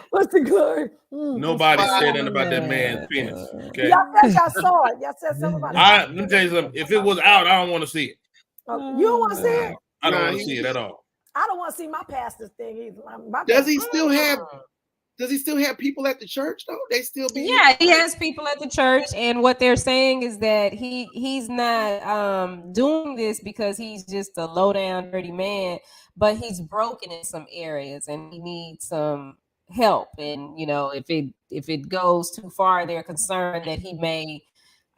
What's the glory? Nobody said anything about that man's penis. Okay. Y'all saw it. Y'all said something about it. Let me tell you something. If it was out, I don't want to see it. You don't want to see it? I don't want to see it at all. I don't want to see my pastor's thing either. Does he still have people at the church though? They still be he has people at the church, and what they're saying is that he's not doing this because he's just a low down dirty man, but he's broken in some areas and he needs some help. And if it goes too far, they're concerned that he may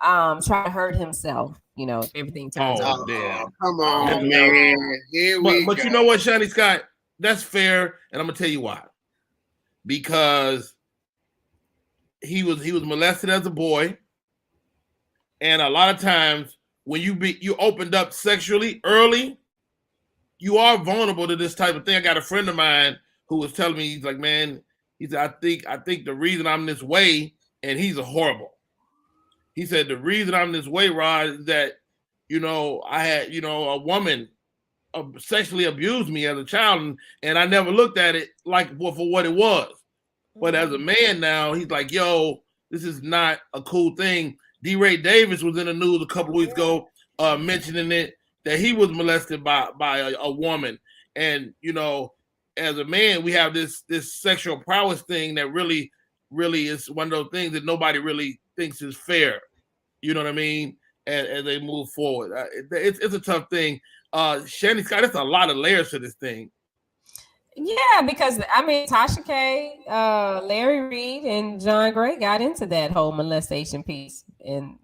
try to hurt himself. If everything turns out. Damn. Come on, man. Here we go. But you know what, Shiny Scott? That's fair, and I'm gonna tell you why. Because he was molested as a boy, and a lot of times when you opened up sexually early, you are vulnerable to this type of thing. I got a friend of mine who was telling me, he's like, man, he said, I think the reason I'm this way, and he's horrible. He said the reason I'm this way, Rod, is that I had a woman sexually abused me as a child, and I never looked at it for what it was. But as a man now, he's like, yo, this is not a cool thing. D. Ray Davis was in the news a couple of weeks ago mentioning it, that he was molested by a woman. And, as a man, we have this sexual prowess thing that really, really is one of those things that nobody really thinks is fair. You know what I mean? As they move forward. It's a tough thing. Shanny Scott, there's a lot of layers to this thing. Yeah, because Tasha K, Larry Reed, and John Gray got into that whole molestation piece, and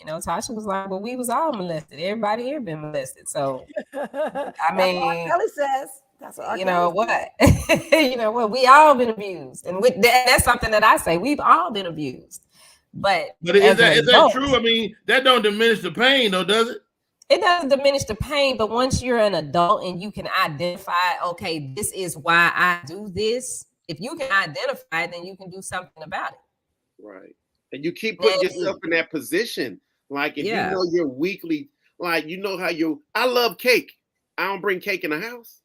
Tasha was like, "Well, we was all molested. Everybody here been molested." So, Kelly says that's what. what? We all been abused, and that's something that I say. We've all been abused, but is that true? I mean, that don't diminish the pain, though, does it? It doesn't diminish the pain, but once you're an adult and you can identify, okay, this is why I do this. If you can identify it, then you can do something about it. Right. And you keep putting yourself in that position. Like if you know you're weakly Like, you know how I love cake. I don't bring cake in the house.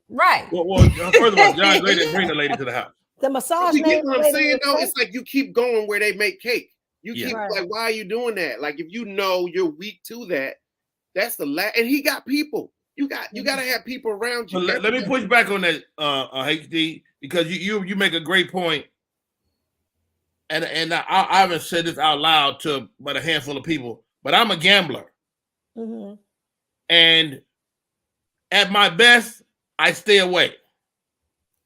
Right. Well, first of all, John Gray didn't bring the lady to the house. The massage. You get what I'm saying, though? It's like you keep going where they make cake. You keep like, why are you doing that? Like, if you know you're weak to that, that's the last. And he got people. You got to have people around you. Let me push back on that, HD, because you make a great point. And I haven't said this out loud to but a handful of people, but I'm a gambler. Mm-hmm. And at my best, I stay away.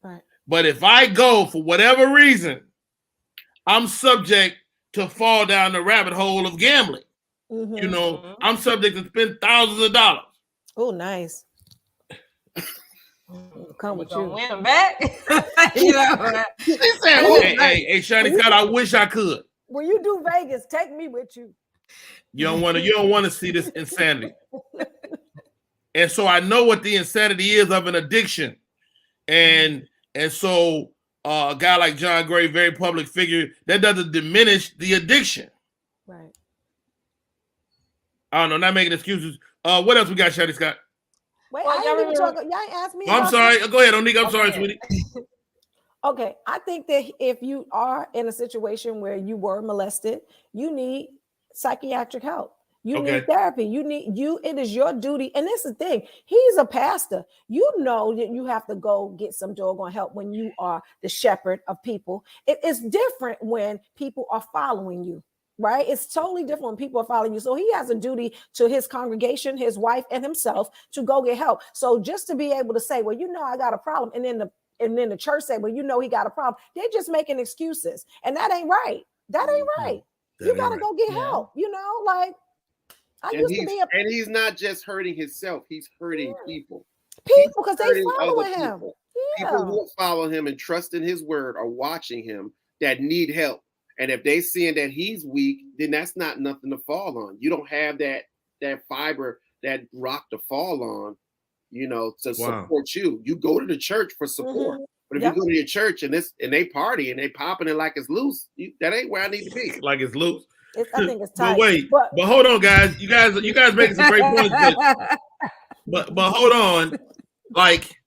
Right. But if I go for whatever reason, I'm subject to fall down the rabbit hole of gambling. Mm-hmm. You know, I'm subject to spend thousands of dollars. Oh, nice. Come with you. Win them back. You know, hey, Shiny Scott, I wish I could. When you do Vegas, take me with you. You don't want to see this insanity. And so I know what the insanity is of an addiction. And so a guy like John Gray, very public figure, that doesn't diminish the addiction. Right. I don't know, not making excuses. What else we got, Shady Scott? Wait, I ain't even talk. Y'all ain't asked me. I'm sorry. Go ahead, Onika. I'm sorry, sweetie. Okay, I think that if you are in a situation where you were molested, you need psychiatric help. You need therapy. It is your duty. And this is the thing. He's a pastor. You know that you have to go get some doggone help when you are the shepherd of people. It's different when people are following you, right? It's totally different when people are following you. So he has a duty to his congregation, his wife, and himself to go get help. So just to be able to say, well, you know, I got a problem. And then the church say, well, you know, he got a problem. They're just making excuses. And that ain't right. That ain't right. You got to go get help, you know, like. And he's not just hurting himself, he's hurting people. People, because they following him. People who follow him and trust in his word are watching him that need help. And if they seeing that he's weak, then that's not nothing to fall on. You don't have that fiber, that rock to fall on, you know, to support you. You go to the church for support. But if you go to your church and they party and they popping it like it's loose, that ain't where I need to be. Like it's loose. I think it's tight. But wait, but hold on, guys. You guys making some great points. But hold on. Like,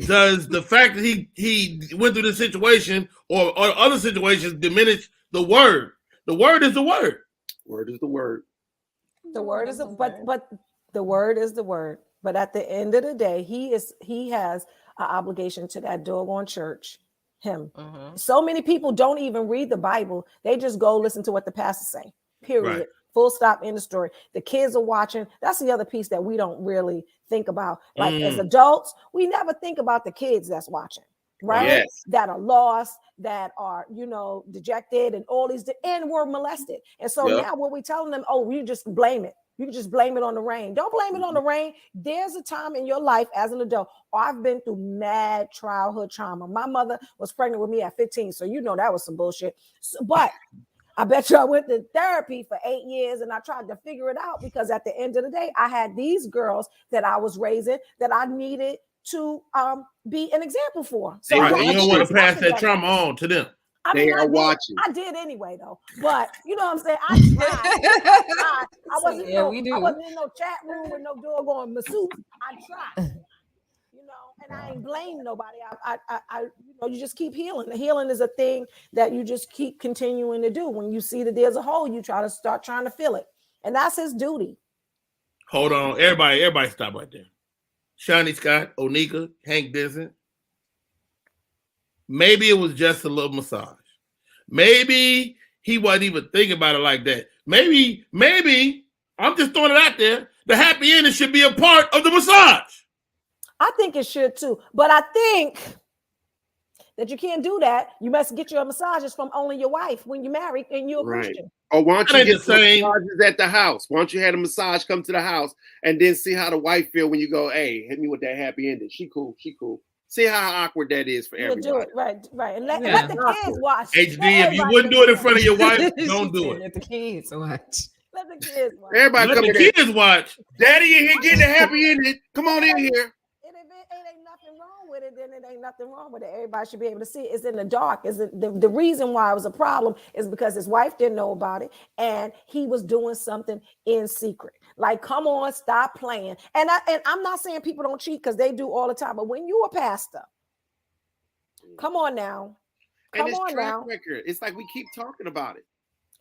does the fact that he went through this situation or other situations diminish the word? The word is the word. Word is the word. The word is but the word is the word. But at the end of the day, he has an obligation to that doggone church. Him. So many people don't even read the Bible. They just go listen to what the pastor say. Period. Right. Full stop. End of story. The kids are watching. That's the other piece that we don't really think about. Like as adults, we never think about the kids that's watching, right? Yes. That are lost, that are, you know, dejected and all these, and were molested. And so now what we telling them, oh, you just blame it. You can just blame it on the rain. Don't blame it on the rain. There's a time in your life as an adult. I've been through mad childhood trauma. My mother was pregnant with me at 15. So, you know, that was some bullshit. But I bet you I went to therapy for 8 years and I tried to figure it out because at the end of the day, I had these girls that I was raising that I needed to be an example for. So right. You don't want to pass that trauma on to them. They are watching. I did anyway, though. But you know what I'm saying? I tried. I wasn't in no chat room with no doggone masseuse. I tried. You know, and I ain't blame nobody. I you know, you just keep healing. The healing is a thing that you just keep continuing to do. When you see that there's a hole, you start trying to fill it, and that's his duty. Hold on, everybody, stop right there. Shiny Scott, Onika, Hank Vincent. Maybe it was just a little massage. Maybe he wasn't even thinking about it like that. Maybe, I'm just throwing it out there. The happy ending should be a part of the massage. I think it should too. But I think that you can't do that. You must get your massages from only your wife when you're married and you're a Christian. Or why don't you get massages at the house? Why don't you have a massage come to the house and then see how the wife feel when you go, hey, hit me with that happy ending. She cool. See how awkward that is for everybody. Do it. Right. And let the kids watch. HD, if you wouldn't do it in front of your wife, don't do it. Let the kids watch. Let the kids watch. Everybody let the kids watch. Daddy in here getting a happy ending. Come on in here. It ain't nothing wrong with it, then it ain't nothing wrong with it. Everybody should be able to see it. It's in the dark. Is the reason why it was a problem is because his wife didn't know about it and he was doing something in secret. Like, come on, stop playing. And I'm not saying people don't cheat because they do all the time, but when you a pastor, come on now. And it's track record. It's like we keep talking about it.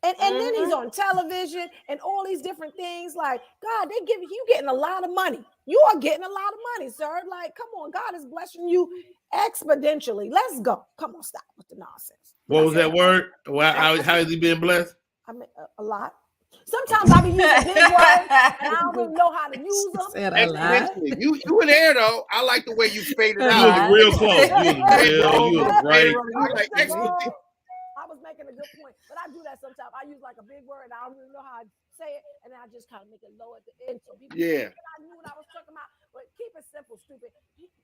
And then he's on television and all these different things. Like, God, they give you getting a lot of money. You are getting a lot of money, sir. Like, come on, God is blessing you exponentially. Let's go. Come on, stop with the nonsense. What was that word? How has he been blessed? I mean, a lot. Sometimes I be using big words and I don't even know how to use them. Exponentially. You were there though. I like the way you faded out. You was real close. You was right. Like exponentially. I was making a good point, but I do that sometimes. I use like a big word and I don't really know how to say it, and then I just kind of make it low at the end. So people think I knew what I was talking about, but keep it simple, stupid.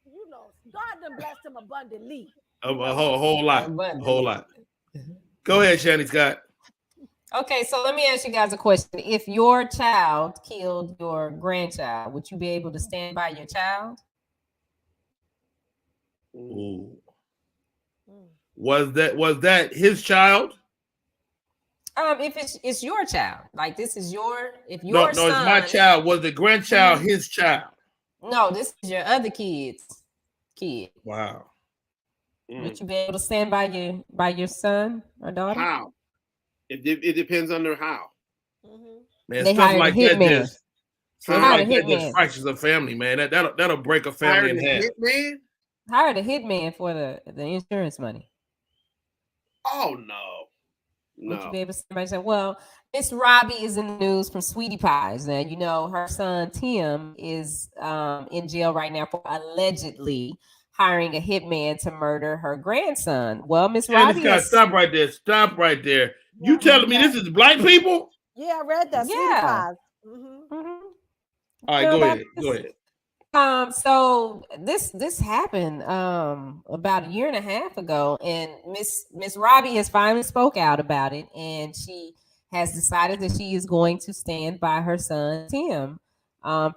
You know, God done blessed him abundantly. A whole lot. Go ahead, Shanny Scott. Okay, so let me ask you guys a question. If your child killed your grandchild, would you be able to stand by your child? Ooh. Was that his child? If it's your child, like this is your son, it's my child. Was the grandchild his child? No, this is your other kid. Wow. Would you be able to stand by your son or daughter? How? It depends on their how. Man, they stuff like that hitman. Just fractures a family, man. That'll break a family in half. Hired a hitman for the insurance money. Oh no. Would you be able to somebody say, well, Miss Robbie is in the news from Sweetie Pies. And you know, her son Tim is in jail right now for allegedly hiring a hitman to murder her grandson. Well, Miss Robbie stop right there. Stop right there. You telling me this is black people? Yeah, I read that. Sweetie Pies. All right, go ahead. So this happened about a year and a half ago, and Miss Robbie has finally spoke out about it, and she has decided that she is going to stand by her son Tim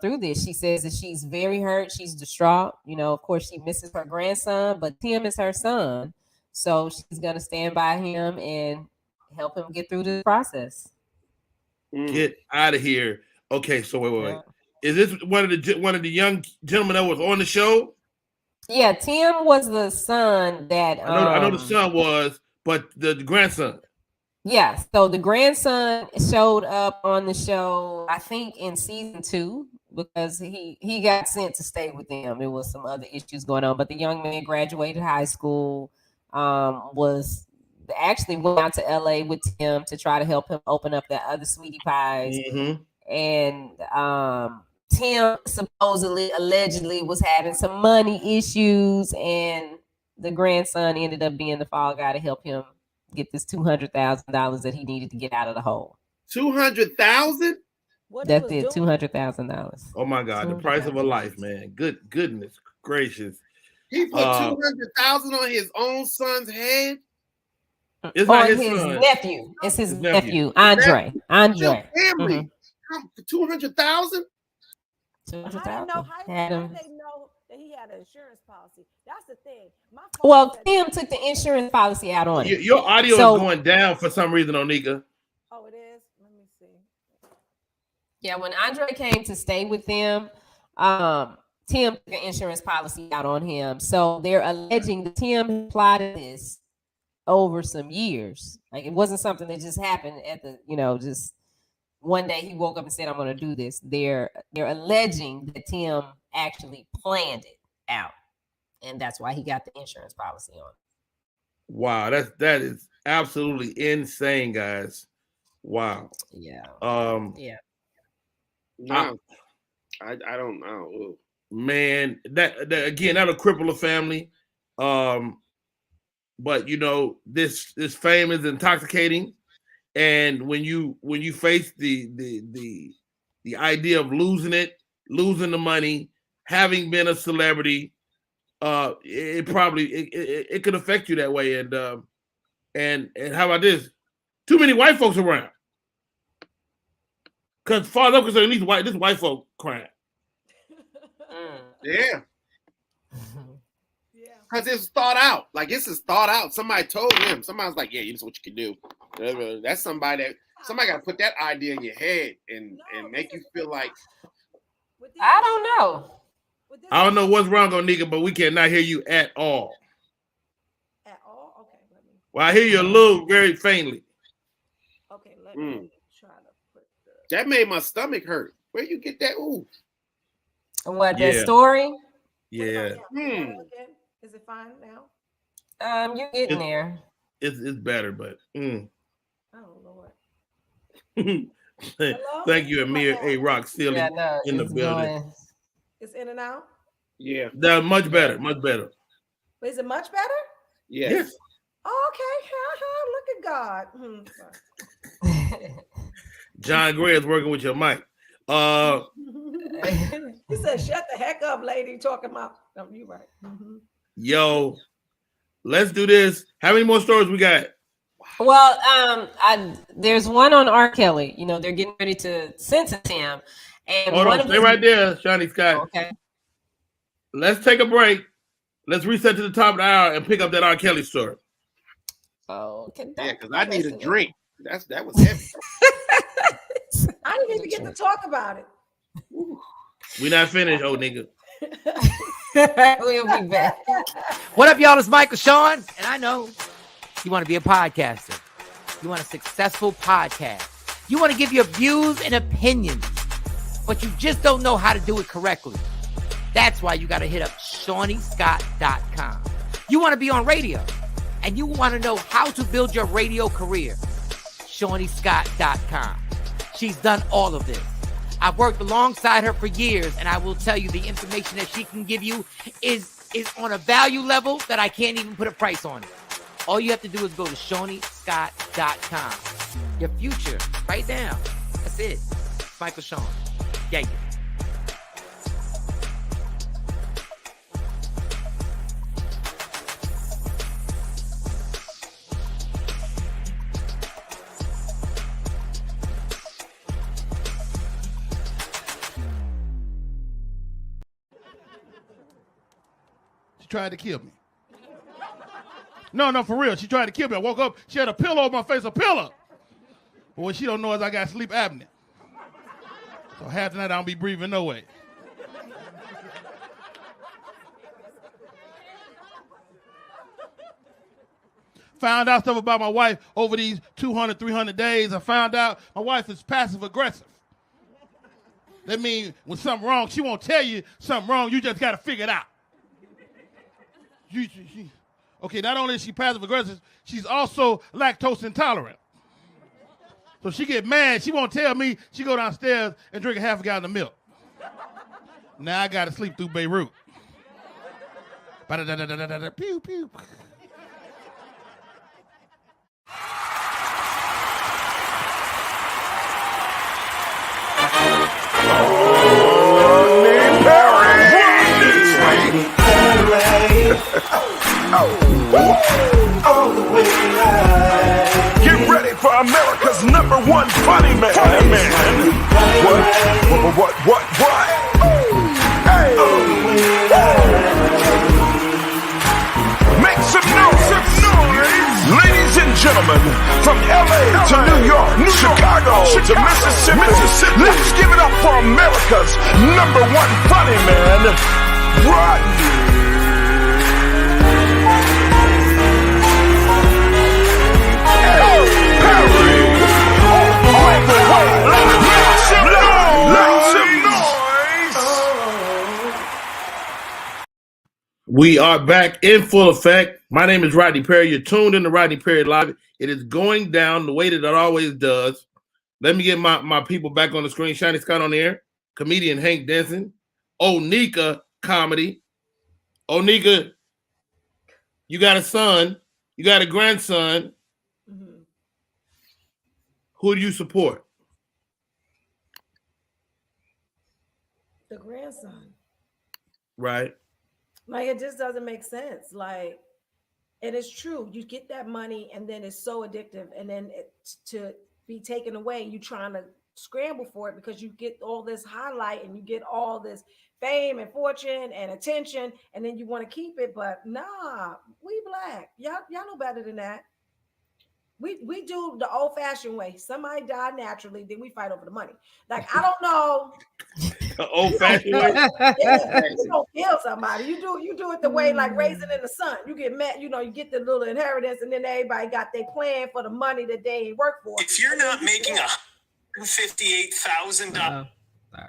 through this. She says that she's very hurt, she's distraught. You know, of course, she misses her grandson, but Tim is her son, so she's gonna stand by him and help him get through the process. Get out of here. Okay, so wait. Is this one of the young gentlemen that was on the show? Yeah, Tim was the son that I know the son was, but the grandson. Yeah, so the grandson showed up on the show, I think in season 2, because he got sent to stay with them. There was some other issues going on, but the young man graduated high school, was actually went out to LA with Tim to try to help him open up that other Sweetie Pies. And Tim allegedly was having some money issues, and the grandson ended up being the fall guy to help him get this $200,000 that he needed to get out of the hole. $200,000? That's it, $200,000. Oh my God, the price of a life, man. Goodness gracious. He put $200,000 on his own son's head. It's not his son. Nephew. It's his nephew, Andre. Family. $200,000? I didn't know how they know that he had an insurance policy. That's the thing. Well, Tim took the insurance policy out on it. Your audio is going down for some reason, Onika. Oh, it is? Let me see. Yeah, when Andre came to stay with them, Tim took an insurance policy out on him. So they're alleging that Tim plotted this over some years. Like, it wasn't something that just happened at the, just one day he woke up and said, I'm going to do this. They're alleging that Tim actually planned it out, and that's why he got the insurance policy on. Wow, that is absolutely insane, guys. Wow. Yeah. Yeah. No, I don't know. Man, that again, that'll cripple a family. But this fame is intoxicating. And when you face the idea of losing the money, having been a celebrity, it could affect you that way. And how about this? Too many white folks around. Because as far as I'm concerned, this white folk crime. Yeah. Because it's thought out. Like, this is thought out. Somebody told him. Somebody's like, yeah, this is what you can do. That's somebody got to put that idea in your head and make you feel like. I don't know. I don't know what's wrong, Onika, but we cannot hear you at all. At all? Okay. Well, I hear you a little, very faintly. Okay, let me try to put That made my stomach hurt. Where you get that? Ooh. What, the story? Yeah. Is it fine now? You're getting there. It's better, but. Oh, Lord. Thank you, Amir A. Rock Steely in the building. It's in and out? Yeah. That's much better. Much better. But is it much better? Yes. Oh, okay. Look at God. John Gray is working with your mic. He said, shut the heck up, lady. Talking about. No, you right. Yo, let's do this. How many more stories we got? Well, there's one on R. Kelly. You know, they're getting ready to sentence him. And hold on, stay right there, Shawnee Scott. Okay. Let's take a break. Let's reset to the top of the hour and pick up that R. Kelly story. Oh, okay. Yeah, because I need a drink. That was heavy. I didn't even get to talk about it. We not finished, old nigga. We'll be back. What up, y'all? It's Michael Sean, and I know you want to be a podcaster. You want a successful podcast. You want to give your views and opinions, but you just don't know how to do it correctly. That's why you got to hit up ShawneeScott.com. You want to be on radio, and you want to know how to build your radio career. ShawneeScott.com. She's done all of this. I've worked alongside her for years, and I will tell you the information that she can give you is on a value level that I can't even put a price on it. All you have to do is go to ShawneeScott.com. Your future, right now. That's it. Michael Sean. Yeah. She tried to kill me. No, for real. She tried to kill me. I woke up. She had a pillow on my face, a pillow. But what she don't know is I got sleep apnea. So half the night I don't be breathing no way. Found out stuff about my wife over these 200, 300 days. I found out my wife is passive aggressive. That means when something wrong, she won't tell you something wrong. You just got to figure it out. Okay, not only is she passive aggressive, she's also lactose intolerant. So she get mad, she won't tell me, she go downstairs and drink a half a gallon of milk. Now I gotta sleep through Beirut. Pew, pew. Get ready for America's #1 funny man. What? Hey. Make some noise. Ladies and gentlemen, from LA to New York, Chicago to Mississippi, let's give it up for America's #1 funny man, Rodney. We are back in full effect. My name is Rodney Perry. You're tuned in to Rodney Perry Live. It is going down the way that it always does. Let me get my people back on the screen. Shiny Scott on the air. Comedian Hank Denson. Onika Comedy. Onika, you got a son. You got a grandson. Mm-hmm. Who do you support? The grandson. Right. Like, it just doesn't make sense. Like, and it's true. You get that money and then it's so addictive. And then to be taken away, you trying to scramble for it because you get all this highlight and you get all this fame and fortune and attention, and then you want to keep it. But nah, we Black. Y'all know better than that. We do the old fashioned way. Somebody die naturally, then we fight over the money. Like, I don't know. The old fashioned way. Yeah, you don't kill somebody. You do it the way like Raising in the Sun. You get mad, you get the little inheritance, and then everybody got their plan for the money that they ain't work for. If you're not making $158,000.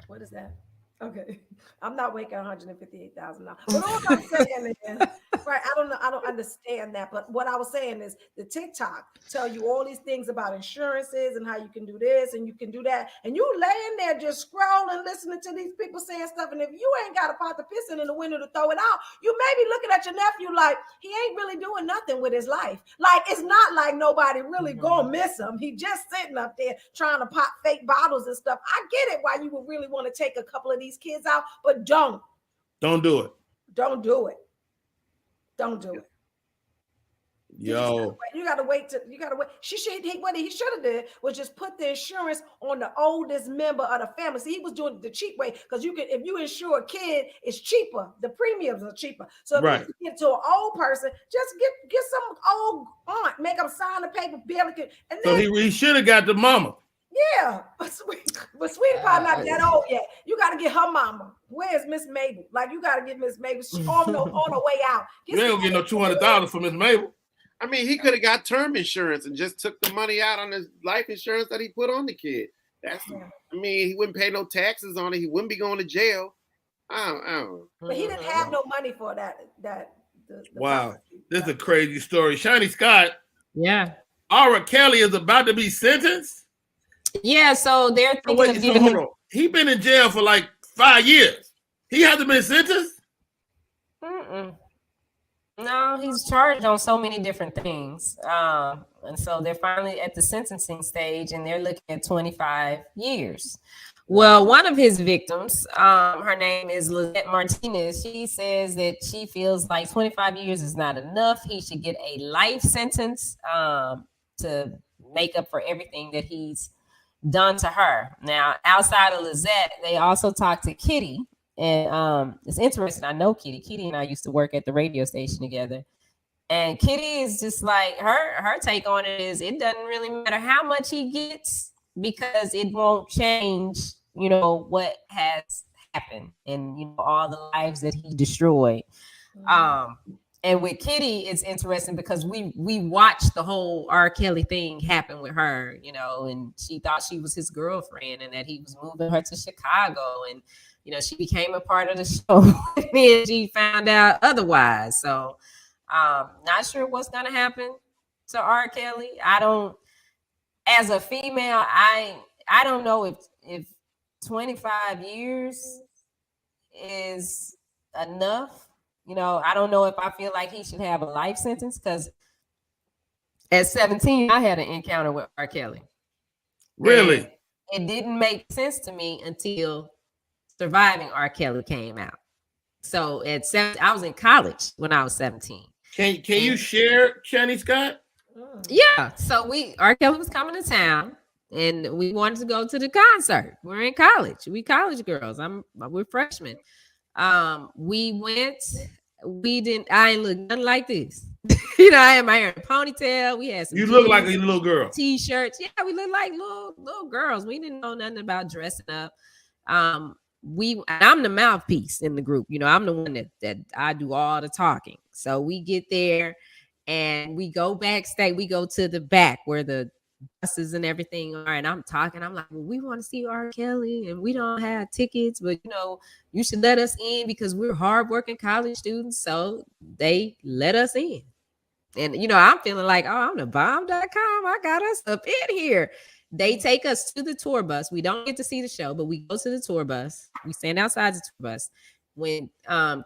What is that? Okay. I'm not making $158,000. But all I'm saying is, right, I don't understand that. But what I was saying is the TikTok tell you all these things about insurances and how you can do this and you can do that. And you laying there just scrolling, listening to these people saying stuff. And if you ain't got a pot to piss in the window to throw it out, you may be looking at your nephew like he ain't really doing nothing with his life. Like, it's not like nobody really gonna miss him. He just sitting up there trying to pop fake bottles and stuff. I get it why you would really want to take a couple of these kids out, but don't do it. Don't do it. Don't do it. Yo, you gotta wait. What he should have did was just put the insurance on the oldest member of the family. See, he was doing it the cheap way because if you insure a kid, it's cheaper. The premiums are cheaper. So if you get to an old person, just get some old aunt, make them sign the paper, and then so he should have got the mama. Yeah, but Sweetie Pie not that old yet. You got to get her mama. Where's Miss Mabel? Like, you got to get Miss Mabel. She's on her way out. You ain't gonna get no $200,000 from Miss Mabel. I mean, he could have got term insurance and just took the money out on his life insurance that he put on the kid. I mean, he wouldn't pay no taxes on it. He wouldn't be going to jail. I don't know. But he didn't have no money for that. Wow, this is a crazy story. Shiny Scott. Yeah. R. Kelly is about to be sentenced. Yeah, so they're thinking of giving him. He been in jail for like 5 years. He hasn't been sentenced. No, he's charged on so many different things, and so they're finally at the sentencing stage, and they're looking at 25 years. Well, one of his victims, her name is Lizette Martinez. She says that she feels like 25 years is not enough. He should get a life sentence to make up for everything that he's done to her. Now, outside of Lizette, they also talked to Kitty, and it's interesting. I know Kitty. Kitty and I used to work at the radio station together, and Kitty is just like her take on it is it doesn't really matter how much he gets because it won't change, what has happened and all the lives that he destroyed. And with Kitty, it's interesting because we watched the whole R. Kelly thing happen with her, and she thought she was his girlfriend and that he was moving her to Chicago. And, she became a part of the show and she found out otherwise. So not sure what's going to happen to R. Kelly. As a female, I don't know if 25 years is enough. I don't know if I feel like he should have a life sentence because at 17, I had an encounter with R. Kelly. Really? And it didn't make sense to me until Surviving R. Kelly came out. So at 7, I was in college when I was 17. Can you share, Shani Scott? Yeah. So R. Kelly was coming to town and we wanted to go to the concert. We're in college. We college girls. We're freshmen. We went. I ain't look nothing like this. I had my hair in a ponytail. We had some. You look like a little girl. T-shirts. Yeah, we look like little girls. We didn't know nothing about dressing up. I'm the mouthpiece in the group. I'm the one that I do all the talking. So we get there and we go backstage. We go to the back where the buses and everything are, and I'm talking. I'm like, well, we want to see R. Kelly, and we don't have tickets, but you should let us in because we're hardworking college students. So they let us in, and I'm feeling like, oh, I'm the bomb.com. I got us up in here. They take us to the tour bus. We don't get to see the show, but we go to the tour bus. We stand outside the tour bus. When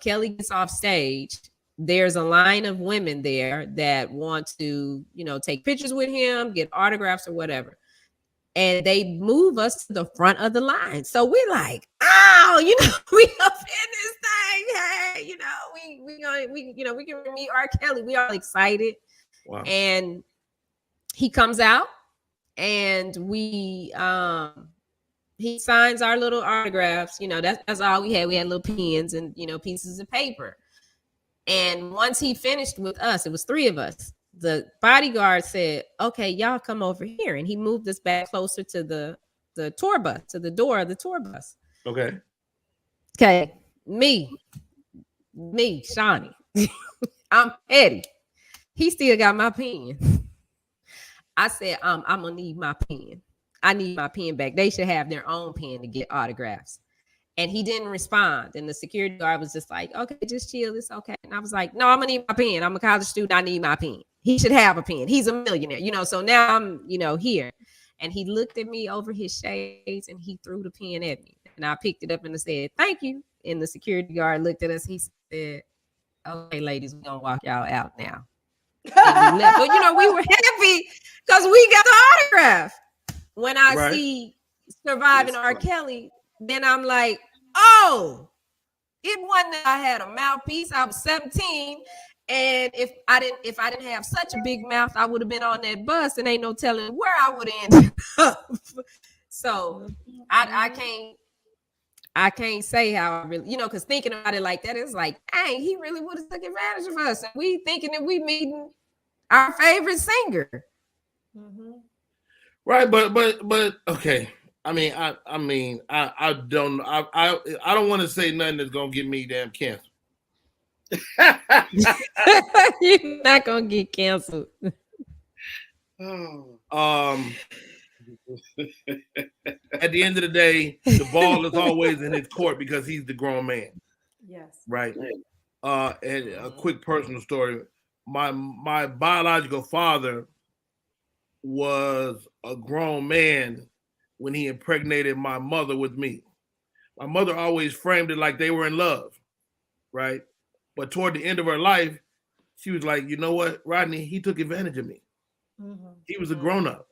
Kelly gets off stage, there's a line of women there that want to, take pictures with him, get autographs or whatever. And they move us to the front of the line. So we're like, oh, we up in this thing. Hey, we can meet R. Kelly. We all excited. Wow. And he comes out and we he signs our little autographs. That's all we had. We had little pens and pieces of paper. And once he finished with us, it was 3 of us. The bodyguard said, "Okay, y'all come over here," and he moved us back closer to the tour bus, to the door of the tour bus. Okay. Okay, me, Shawnee. I'm petty. He still got my pen. I said, I'm gonna need my pen. I need my pen back. They should have their own pen to get autographs. And he didn't respond. And the security guard was just like, "Okay, just chill. It's okay." And I was like, "No, I'm gonna need my pen. I'm a college student. I need my pen. He should have a pen. He's a millionaire, So now I'm, here." And he looked at me over his shades and he threw the pen at me. And I picked it up and I said, "Thank you." And the security guard looked at us. He said, "Okay, ladies, we're gonna walk y'all out now." And we left. But we were happy because we got the autograph. When I see Surviving R. Kelly, then I'm like, oh, it wasn't that I had a mouthpiece. I was 17. And if I didn't have such a big mouth, I would have been on that bus and ain't no telling where I would have ended up. So I can't say how I really, because thinking about it like that, it's like, dang, he really would have took advantage of us. And we thinking that we meeting our favorite singer. Mm-hmm. Right, but okay. I don't want to say nothing that's gonna get me damn canceled. You're not gonna get canceled. At the end of the day, the ball is always in his court because he's the grown man. Yes. Right. And a quick personal story. My biological father was a grown man when he impregnated my mother with me. My mother always framed it like they were in love, right? But toward the end of her life, she was like, "You know what, Rodney? He took advantage of me. Mm-hmm. He was a grown up,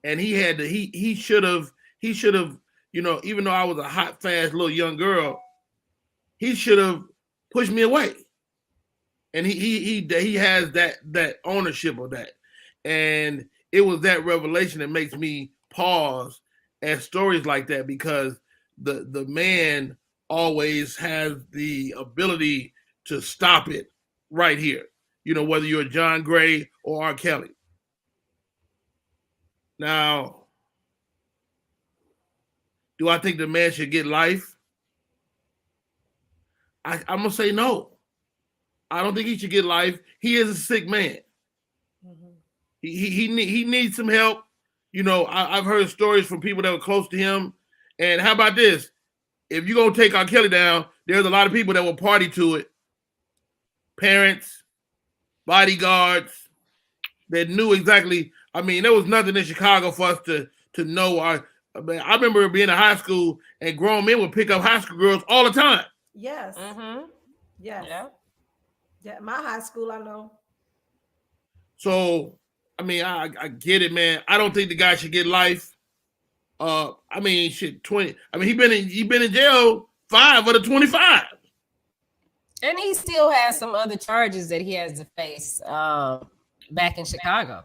and he had to. He should have. Even though I was a hot, fast little young girl, he should have pushed me away. And he has that ownership of that, and it was that revelation that makes me pause at stories like that, because the man always has the ability to stop it right here. Whether you're John Gray or R. Kelly. Now, do I think the man should get life? I'm gonna say no. I don't think he should get life. He is a sick man. Mm-hmm. He needs some help. I've heard stories from people that were close to him. And how about this? If you're going to take R. Kelly down, there's a lot of people that will party to it. Parents, bodyguards that knew exactly. There was nothing in Chicago for us to know. I remember being in high school and grown men would pick up high school girls all the time. Yes. Mm-hmm. Yes. Yeah. My high school, I know. So, I get it, man. I don't think the guy should get life. 20. He been in jail 5 of the 25. And he still has some other charges that he has to face back in Chicago.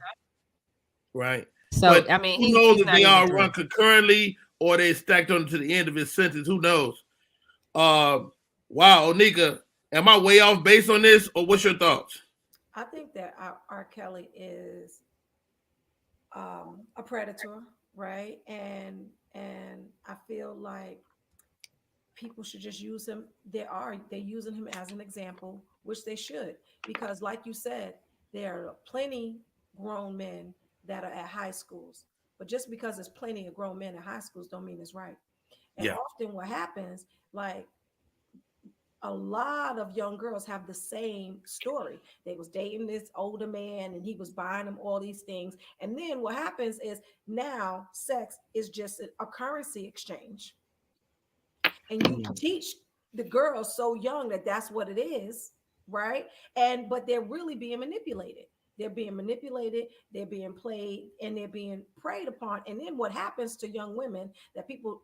Right. So, but who knows if they all run concurrently or they stacked on to the end of his sentence? Who knows? Wow, Onika, am I way off base on this, or what's your thoughts? I think that R. Kelly is a predator, right? And I feel like people should just use him. They're using him as an example, which they should, because like you said, there are plenty grown men that are at high schools. But just because there's plenty of grown men at high schools don't mean it's right. And often what happens, like, a lot of young girls have the same story. They was dating this older man and he was buying them all these things. And then what happens is now sex is just a currency exchange. And you teach the girls so young that that's what it is, right? But they're really being manipulated. They're being manipulated, they're being played, and they're being preyed upon. And then what happens to young women that people,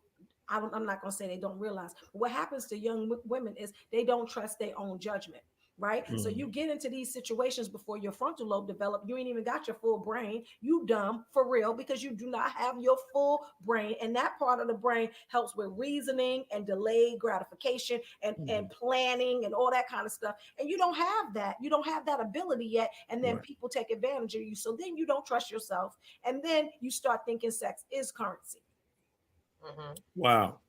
I'm not going to say they don't realize. What happens to young women is they don't trust their own judgment. right? So you get into these situations before your frontal lobe develop. You ain't even got your full brain. You dumb for real because you do not have your full brain. And that part of the brain helps with reasoning and delayed gratification and planning and all that kind of stuff. And you don't have that. You don't have that ability yet. And then people take advantage of you. So then you don't trust yourself. And then you start thinking sex is currency. Wow.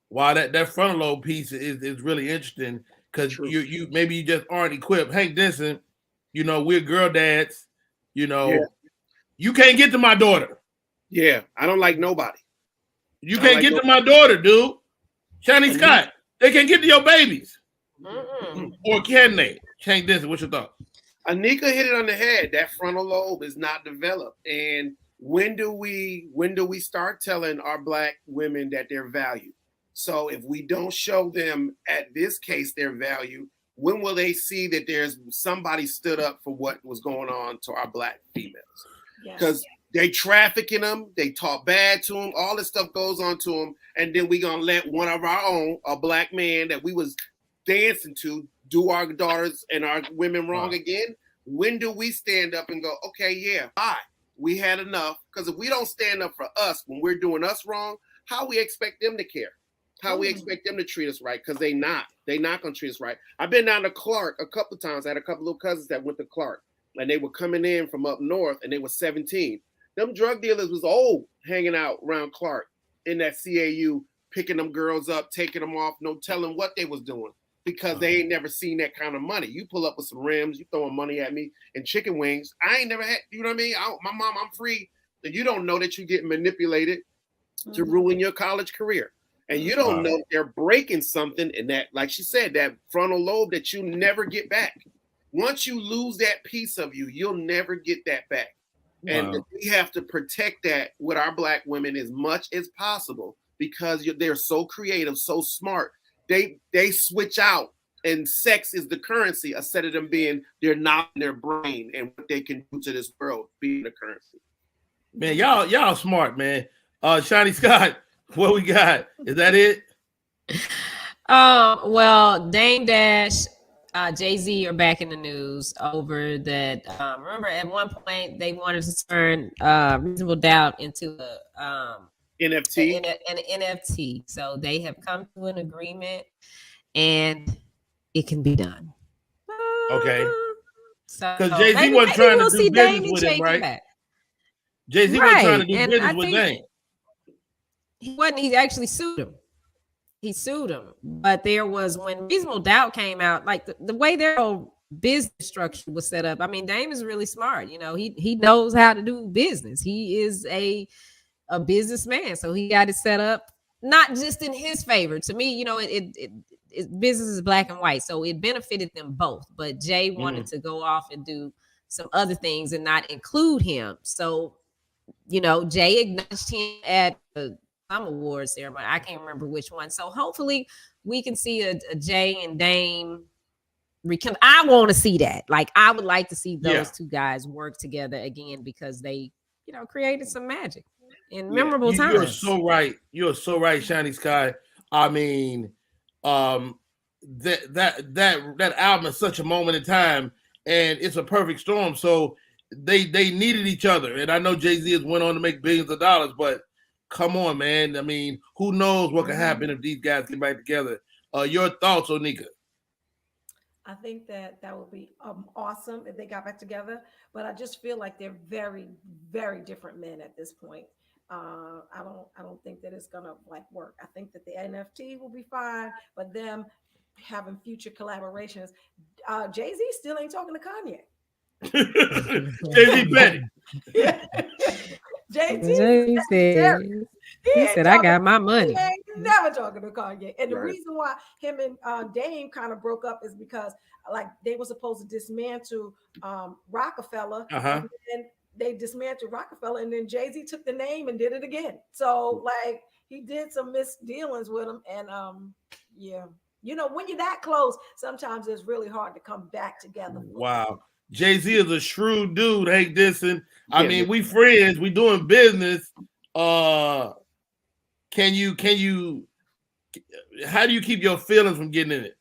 Wow, that frontal lobe piece is really interesting because you maybe you just aren't equipped. Hank Denson, we're girl dads. You can't get to my daughter. Yeah, I don't like nobody. You can't get to my daughter, dude. Shani Scott, they can't get to your babies. Or can they? Hank Denson, what's your thoughts? Anika hit it on the head. That frontal lobe is not developed. And when do we start telling our Black women that they're valued? So if we don't show them at this case their value, when will they see that there's somebody stood up for what was going on to our Black females? Because they trafficking them, they talk bad to them, all this stuff goes on to them, and then we gonna let one of our own, a Black man that we was dancing to, do our daughters and our women wrong again? When do we stand up and go, okay, yeah, bye, we had enough? Because if we don't stand up for us when we're doing us wrong, how we expect them to care? How we expect them to treat us right? Because they not gonna treat us right. I've been down to Clark a couple of times. I had a couple of cousins that went to Clark, and they were coming in from up north, and they were 17. Them drug dealers was old, hanging out around Clark in that CAU, picking them girls up, taking them off, no telling what they was doing, because they ain't never seen that kind of money. You pull up with some rims, you throwing money at me and chicken wings. I ain't never had, you know what I mean? My mom, I'm free. And you don't know that you get manipulated to ruin your college career. And you don't know they're breaking something in that, like she said, that frontal lobe that you never get back. Once you lose that piece of you, you'll never get that back. And we have to protect that with our Black women as much as possible because they're so creative, so smart. They switch out, and sex is the currency instead of them being their knowledge, their brain, and what they can do to this world being the currency. Man, y'all smart, man. Shani Scott, what we got? Is that it? Well, Dame Dash, Jay-Z are back in the news over that. Remember, at one point they wanted to turn Reasonable Doubt into a NFT. An NFT. So they have come to an agreement, and it can be done. Okay. So because Jay-Z wasn't trying to do business with him, right? Back. Jay-Z wasn't trying to do business with Dame. He wasn't. He actually sued him. He sued him. But there was, when Reasonable Doubt came out, like the way their whole business structure was set up. I mean, Dame is really smart. He knows how to do business. He is a businessman, so he got it set up not just in his favor. To me, it business is black and white, so it benefited them both. But Jay wanted to go off and do some other things and not include him. So, Jay acknowledged him at some awards ceremony. I can't remember which one. So hopefully we can see a Jay and Dame. I want to see that. Like, I would like to see those two guys work together again because they, created some magic in memorable times. You're so right. You're so right, Shiny Sky. I mean, that album is such a moment in time, and it's a perfect storm. So they needed each other, and I know Jay-Z has went on to make billions of dollars, but come on, man. I mean, who knows what can happen if these guys get back together? Your thoughts, Onika? I think that would be awesome if they got back together, but I just feel like they're very, very different men at this point. I don't think that it's gonna work. I think that the NFT will be fine, but them having future collaborations, Jay-Z still ain't talking to Kanye. Jay-Z Betty. Jay-Z said, I got my money. He ain't never talking to Kanye. And the reason why him and Dame kind of broke up is because they were supposed to dismantle Rockefeller. And then they dismantled Rockefeller, and then Jay-Z took the name and did it again. So he did some misdealings with him. And when you're that close, sometimes it's really hard to come back together. Wow. Jay-Z is a shrewd dude, Hank Denson. I mean, we friends, we doing business. How do you keep your feelings from getting in it?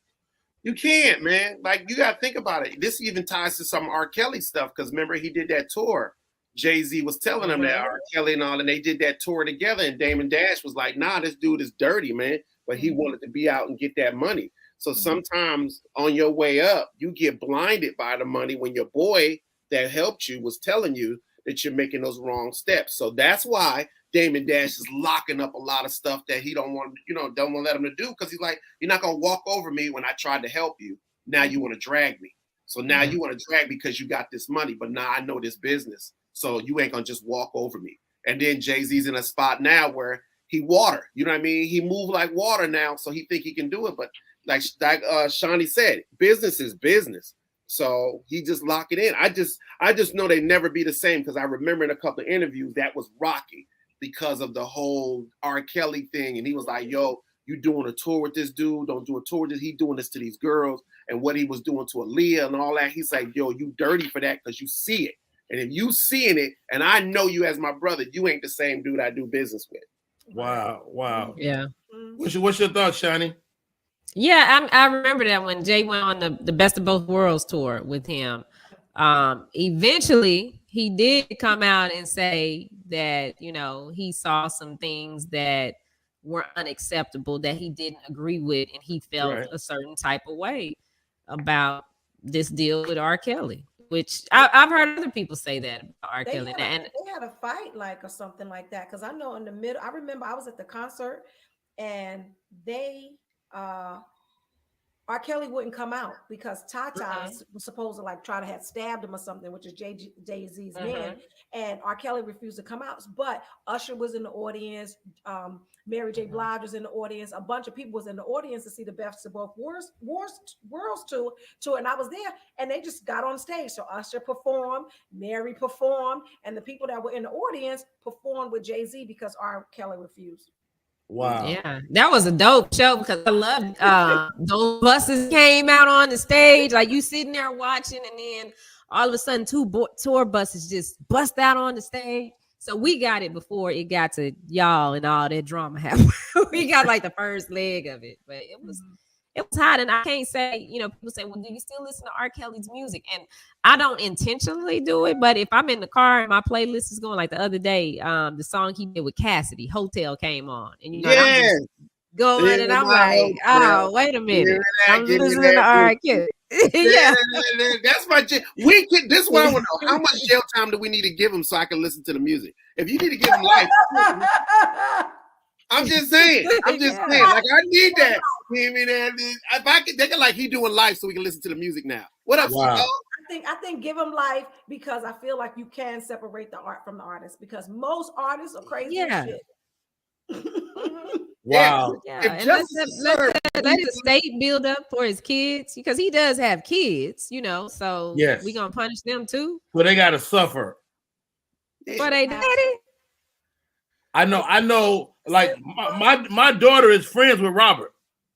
You can't, man. Like, you got to think about it. This even ties to some R. Kelly stuff, because remember, he did that tour. Jay-Z was telling him that R. Kelly and all, and they did that tour together, and Damon Dash was like, nah, this dude is dirty, man. But he wanted to be out and get that money. So sometimes on your way up, you get blinded by the money when your boy that helped you was telling you that you're making those wrong steps. So that's why Damon Dash is locking up a lot of stuff that he don't want to let him to do, because he's like, you're not gonna walk over me when I tried to help you. Now you want to drag me. So now you want to drag me because you got this money, but now I know this business. So you ain't gonna just walk over me. And then Jay-Z's in a spot now where he water, you know what I mean? He move like water now, so he think he can do it. But like Shawnee said, business is business. So he just lock it in. I just know they never be the same, because I remember in a couple of interviews that was rocky because of the whole R. Kelly thing. And he was like, yo, you doing a tour with this dude? Don't do a tour with this. He doing this to these girls. And what he was doing to Aaliyah and all that. He's like, yo, you dirty for that because you see it. And if you seeing it, and I know you as my brother, you ain't the same dude I do business with. Wow. Yeah. What's your thoughts, Shani? Yeah, I remember that when Jay went on the Best of Both Worlds tour with him. Eventually, he did come out and say that, he saw some things that were unacceptable that he didn't agree with, and he felt a certain type of way about this deal with R. Kelly, which I've heard other people say that about R. Kelly. They had a fight or something like that, because I know in the middle, I remember I was at the concert and they R. Kelly wouldn't come out because Tata was supposed to try to have stabbed him or something, which is Jay-Z's man, and R. Kelly refused to come out. But Usher was in the audience, Mary J. Blige was in the audience, a bunch of people was in the audience to see the Best of Both Worlds tour, and I was there, and they just got on stage. So Usher performed, Mary performed, and the people that were in the audience performed with Jay-Z because R. Kelly refused. Wow. Yeah, that was a dope show because I loved those buses came out on the stage. Like you sitting there watching, and then all of a sudden two tour buses just bust out on the stage. So we got it before it got to y'all and all that drama happened. We got the first leg of it, but it was hot. And I can't say, people say, well, do you still listen to R. Kelly's music? And I don't intentionally do it, but if I'm in the car and my playlist is going, like the other day, the song he did with Cassidy, Hotel, came on. And I'm just going, and I'm like, oh, wait a minute. I'm listening to R. Kelly. Yeah. That's my this is what I want to know. How much jail time do we need to give him so I can listen to the music? If you need to give him life, I'm just saying. Like, I need that. If I could, they can he doing life so we can listen to the music now. What up, wow. I think give him life, because I feel like you can separate the art from the artist, because most artists are crazy as shit. Wow. Yeah. And let the state build up for his kids, because he does have kids, so we gonna punish them too. Well, they gotta suffer. For they daddy. I know. Like my daughter is friends with Robert,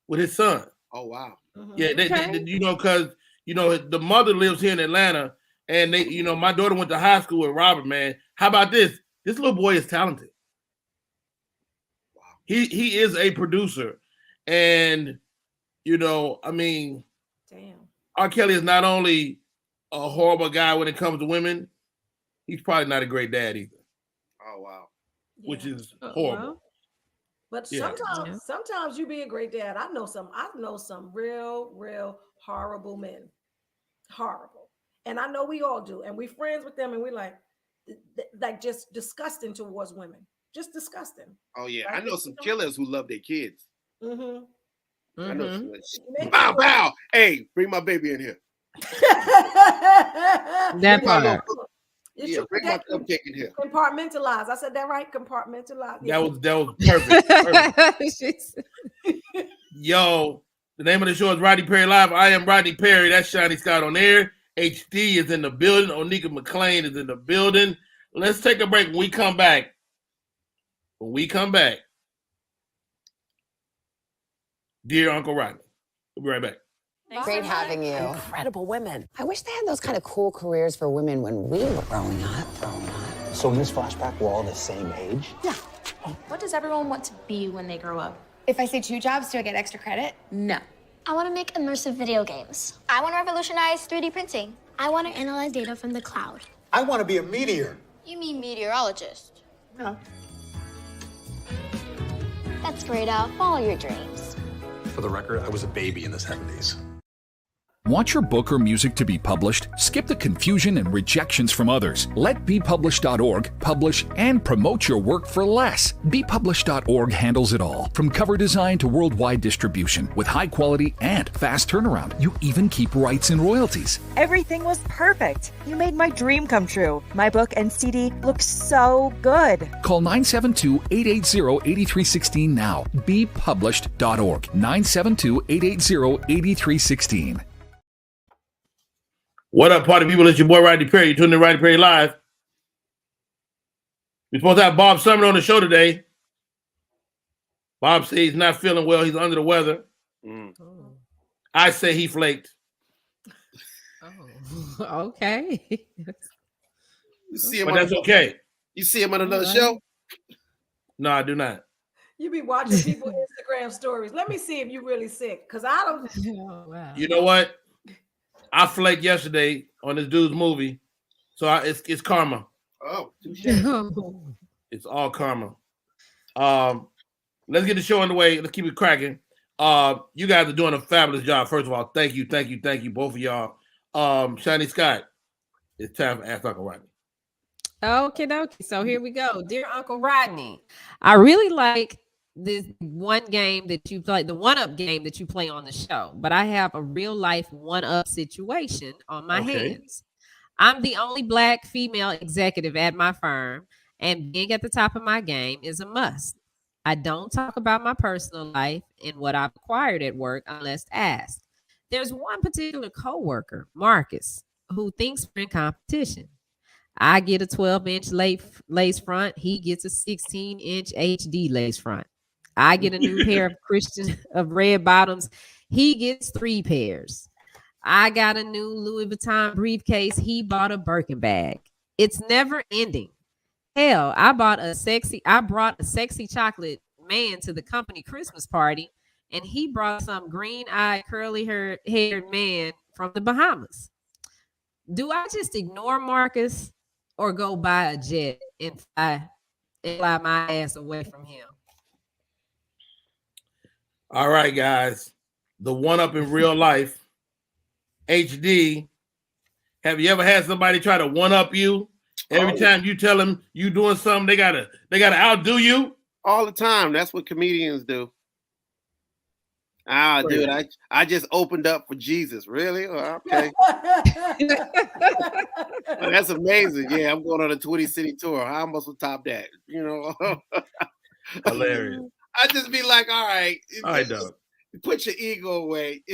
with his son. Oh wow. Yeah, they because the mother lives here in Atlanta, and they, my daughter went to high school with Robert. Man, how about this? This little boy is talented. Wow. He is a producer, and damn. R. Kelly is not only a horrible guy when it comes to women, he's probably not a great dad either. Oh wow. Which is horrible. But sometimes you be a great dad. I know some real horrible men. Horrible. And I know we all do. And we friends with them, and we like just disgusting towards women. Just disgusting. Oh yeah. Right? I know some killers who love their kids. Mm-hmm. I know some. Bow bow. Hey, bring my baby in here. That part. Yeah, bring my cupcake in here. Compartmentalize. I said that right? Compartmentalize. Yeah. That was perfect. Yo, the name of the show is Rodney Perry Live. I am Rodney Perry. That's Shiny Scott on air. HD is in the building. Onika McClain is in the building. Let's take a break. When we come back, dear Uncle Rodney, we'll be right back. Great having you. Incredible women. I wish they had those kind of cool careers for women when we were growing up. So in this flashback, we're all the same age? Yeah. What does everyone want to be when they grow up? If I say 2 jobs, do I get extra credit? No. I want to make immersive video games. I want to revolutionize 3D printing. I want to analyze data from the cloud. I want to be a meteor. You mean meteorologist? No. That's great, Al. Follow your dreams. For the record, I was a baby in the 70s. Want your book or music to be published? Skip the confusion and rejections from others. Let BePublished.org publish and promote your work for less. BePublished.org handles it all, from cover design to worldwide distribution, with high quality and fast turnaround. You even keep rights and royalties. Everything was perfect. You made my dream come true. My book and CD look so good. Call 972-880-8316 now. BePublished.org. 972-880-8316. What up, party people? It's your boy Rodney Perry. You're tuning in to Rodney Perry Live. We're supposed to have Bob Sumner on the show today. Bob says he's not feeling well. He's under the weather. I say he flaked. Okay. You see him but that's okay. You see him on another show? No, I do not. You be watching people's Instagram stories. Let me see if you really sick, because I don't. Oh, wow. You know what? I flaked yesterday on this dude's movie, so it's karma. Oh, it's all karma. Let's get the show underway. Let's keep it cracking. You guys are doing a fabulous job. First of all, thank you, both of y'all. Shiny Scott, it's time for Ask Uncle Rodney. Okay. So here we go. Dear Uncle Rodney, I really like this one game that you play, the one-up game that you play on the show, but I have a real life one-up situation on my hands. I'm the only Black female executive at my firm, and being at the top of my game is a must. I don't talk about my personal life and what I've acquired at work unless asked. There's one particular coworker, Marcus, who thinks we're in competition. I get a 12-inch lace front. He gets a 16-inch HD lace front. I get a new pair of red bottoms. He gets 3 pairs. I got a new Louis Vuitton briefcase. He bought a Birkin bag. It's never ending. Hell, I brought a sexy chocolate man to the company Christmas party, and he brought some green-eyed, curly-haired man from the Bahamas. Do I just ignore Marcus or go buy a jet and fly my ass away from him? All right, guys. The one-up in real life. HD. Have you ever had somebody try to one-up you? Every time you tell them you doing something, they gotta outdo you? All the time. That's what comedians do. Dude, I just opened up for Jesus. Really? Okay. Well, that's amazing. Yeah, I'm going on a 20-city tour. How am I supposed to top that? You know? Hilarious. I just be like, all right, dog. Put your ego away.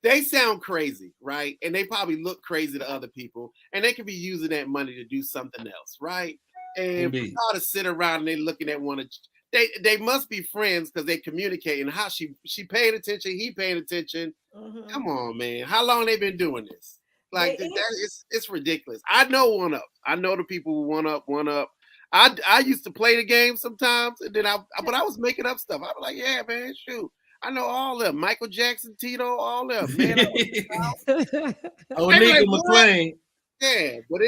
They sound crazy, right? And they probably look crazy to other people, and they could be using that money to do something else, right? And for y'all to sit around and they looking at one of they must be friends because they communicate and how she paying attention, he paying attention. Mm-hmm. Come on, man. How long they been doing this? Like it's ridiculous. I know one up. I know the people who one up. I used to play the game sometimes, and then but I was making up stuff. I was like, yeah, man, shoot. I know all of them. Michael Jackson, Tito, all of them. Man, Onika McClain. Yeah, but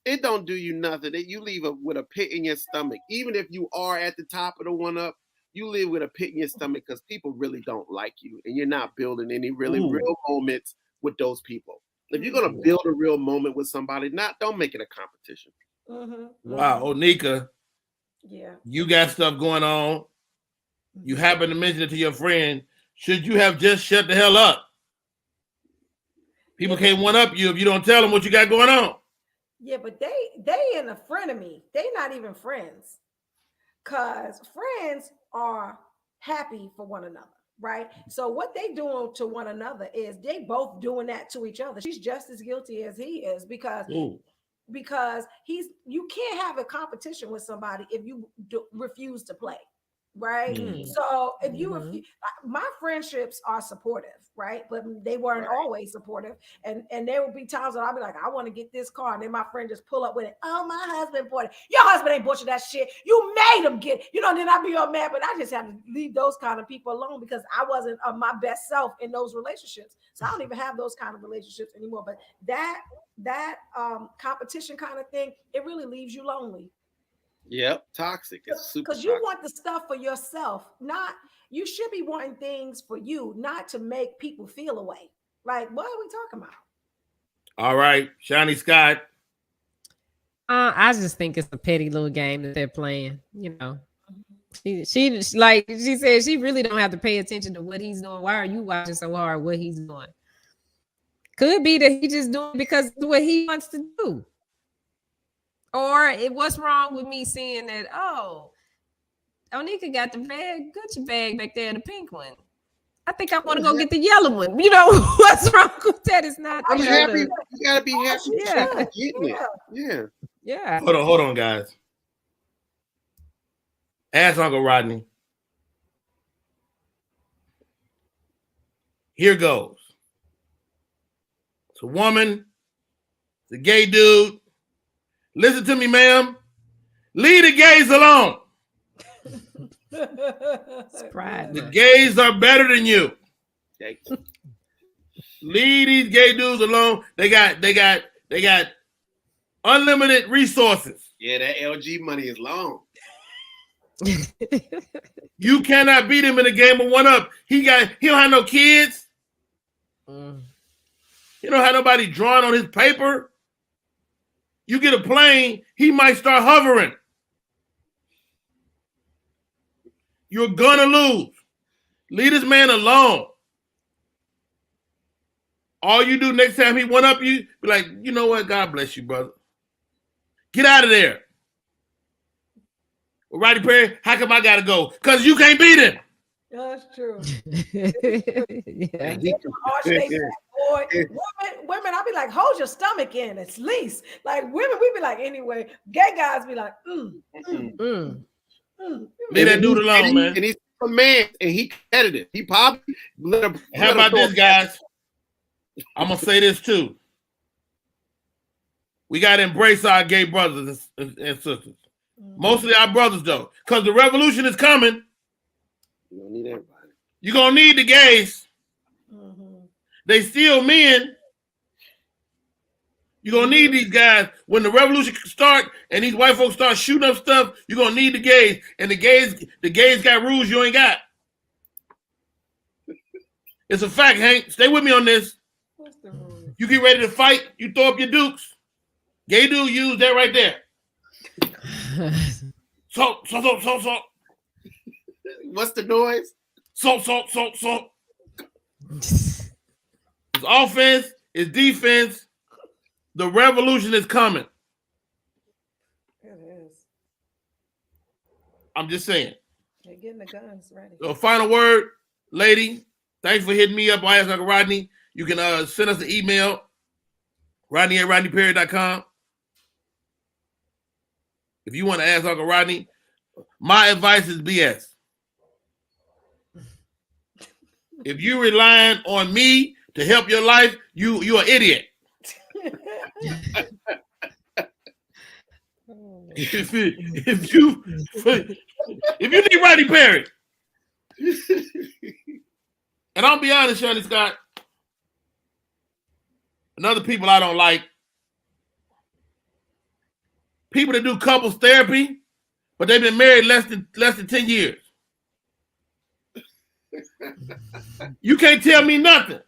it don't do you nothing. You leave with a pit in your stomach. Even if you are at the top of the one up, you live with a pit in your stomach because people really don't like you, and you're not building any real moments with those people. If you're gonna build a real moment with somebody, don't make it a competition. Wow, Onika. Yeah. You got stuff going on. You happen to mention it to your friend. Should you have just shut the hell up? People can't one up you if you don't tell them what you got going on. Yeah, but they in a frenemy. They not even friends. Cause friends are happy for one another, right? So what they doing to one another is they both doing that to each other. She's just as guilty as he is because you can't have a competition with somebody if you refuse to play, right? So if you my friendships are supportive, right? But they weren't always supportive. And there would be times that I'll be like, I want to get this car. And then my friend just pull up with it. Oh, my husband bought it. Your husband ain't bought you that shit. You made him get it. Then I'd be all mad. But I just have to leave those kind of people alone because I wasn't my best self in those relationships. So I don't even have those kind of relationships anymore. But that competition kind of thing, it really leaves you lonely. Yep, toxic. It's super because you want the stuff for yourself, not you should be wanting things for you, not to make people feel away. Like, what are we talking about? All right, Shiny Scott. I just think it's a petty little game that they're playing. She like she said, she really don't have to pay attention to what he's doing. Why are you watching so hard what he's doing? Could be that he just doing because of what he wants to do. Or what's wrong with me seeing that, Onika got the bag, Gucci bag back there, the pink one. I think I want to go get the yellow one. What's wrong with that? It's not. I'm happy. You gotta be happy. Yeah. Getting it. Yeah. Hold on, guys. Ask Uncle Rodney. Here goes. It's a woman. It's a gay dude. Listen to me, ma'am. Leave the gays alone. The gays are better than you. Leave these gay dudes alone. They got unlimited resources. Yeah, that LG money is long. You cannot beat him in a game of one up. He don't have no kids. He don't have nobody drawing on his paper. You get a plane, he might start hovering. You're gonna lose. Leave this man alone. All you do next time he went up you, be like, you know what? God bless you, brother. Get out of there. Well, Rodney Perry, how come I gotta go? Because you can't beat him. That's true. Yeah. Boy, women, I'll be like, hold your stomach in, at least. Like women, we be like, anyway. Gay guys be like, Leave that dude alone, man. And he's a man, and he competitive. He probably How about this, guys? I'm gonna say this too. We gotta embrace our gay brothers and sisters. Mostly our brothers, though, because the revolution is coming. You don't need everybody. You're gonna need the gays. They still men. You're gonna need these guys when the revolution start and these white folks start shooting up stuff. You're gonna need the gays, and the gays got rules you ain't got. It's a fact, Hank. Stay with me on this. what's the rule? You get ready to fight, you throw up your dukes. Gay dude use that right there. Salt. What's the noise? Salt. It's offense, it's defense. The revolution is coming. It is. I'm just saying. They're getting the guns ready. So final word, lady. Thanks for hitting me up. I ask Uncle Rodney. You can send us an email, Rodney@RodneyPerry.com. If you want to ask Uncle Rodney, my advice is BS. If you're relying on me to help your life, you're an idiot. if you need Rodney Perry, and I'll be honest, Shani Scott, and other people I don't like, people that do couples therapy, but they've been married less than 10 years. You can't tell me nothing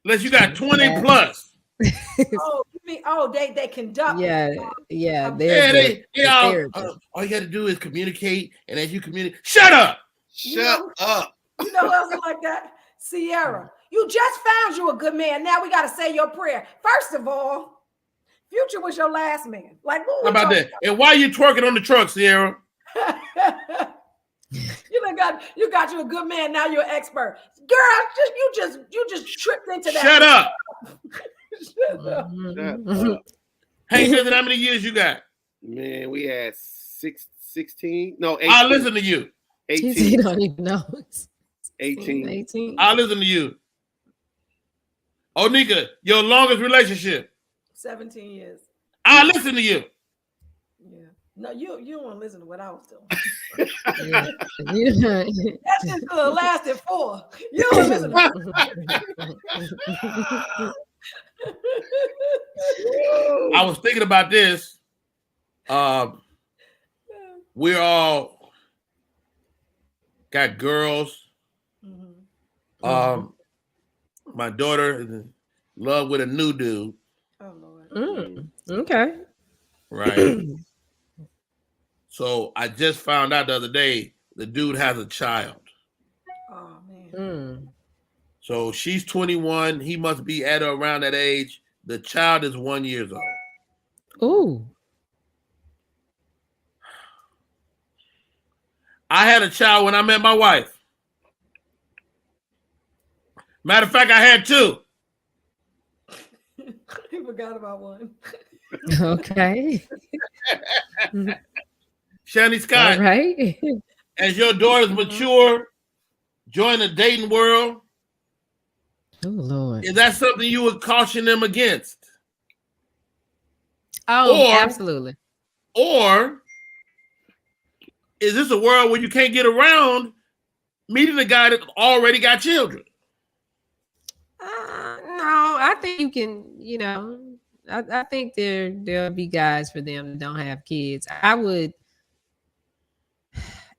unless you got 20 plus. They conduct. They all you got to do is communicate, and as you communicate, shut up. Shut up. You know who else is like that? Sierra. You just found you a good man. Now we got to say your prayer. First of all, Future was your last man. Like, how about that? And why you twerking on the truck, Sierra? You got you a good man. Now you're an expert, girl. You just tripped into that. Shut up. Shut up. Hey, Susan, how many years you got? Man, we had 16. No, 18. I listen to you. 18. He don't even know. 18. 18. I listen to you. Onika, your longest relationship. 17 years. I listen to you. Yeah. No, you don't want to listen to what I was doing. Yeah. That just could have lasted 4. You don't listen to I was thinking about this. We're all got girls. My daughter is in love with a new dude. Oh Lord. Okay. Right. So I just found out the other day the dude has a child. Oh man. So she's 21. He must be at or around that age. The child is 1 year old. Ooh. I had a child when I met my wife. Matter of fact, I had 2. He forgot about one. Okay. Shani Scott. All right. As your daughters mature, join the dating world. Oh Lord. Is that something you would caution them against? Oh, absolutely. Or is this a world where you can't get around meeting a guy that already got children? No, I think you can, I think there'll be guys for them that don't have kids.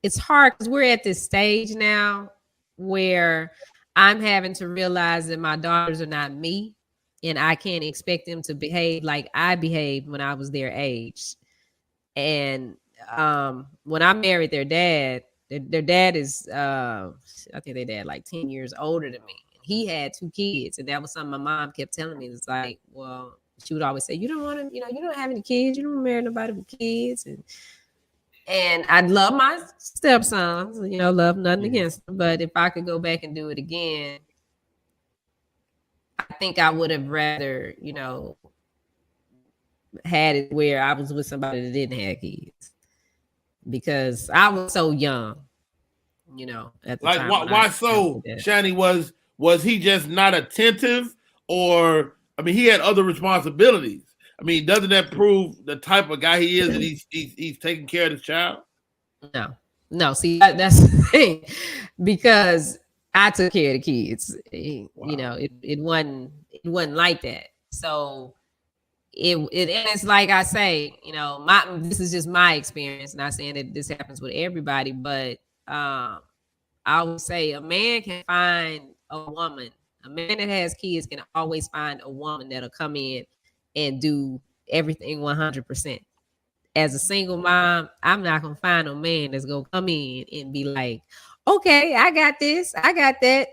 It's hard because we're at this stage now where I'm having to realize that my daughters are not me, and I can't expect them to behave like I behaved when I was their age. And when I married their dad is I think their dad like 10 years older than me. He had 2 kids, and that was something my mom kept telling me. It's like, well, she would always say, you don't want to, you don't have any kids, you don't marry nobody with kids. And I love my stepsons, love nothing against them. But if I could go back and do it again, I think I would have rather, had it where I was with somebody that didn't have kids, because I was so young, at the time. Why so? Shani, was he just not attentive, or he had other responsibilities? Doesn't that prove the type of guy he is, that he's taking care of his child? No. See, that's the thing, because I took care of the kids. It wasn't like that. So and it's like I say, this is just my experience. Not saying that this happens with everybody, but I would say a man can find a woman. A man that has kids can always find a woman that'll come in and do everything 100%. As a single mom, I'm not gonna find a man that's gonna come in and be like, okay, I got this, I got that,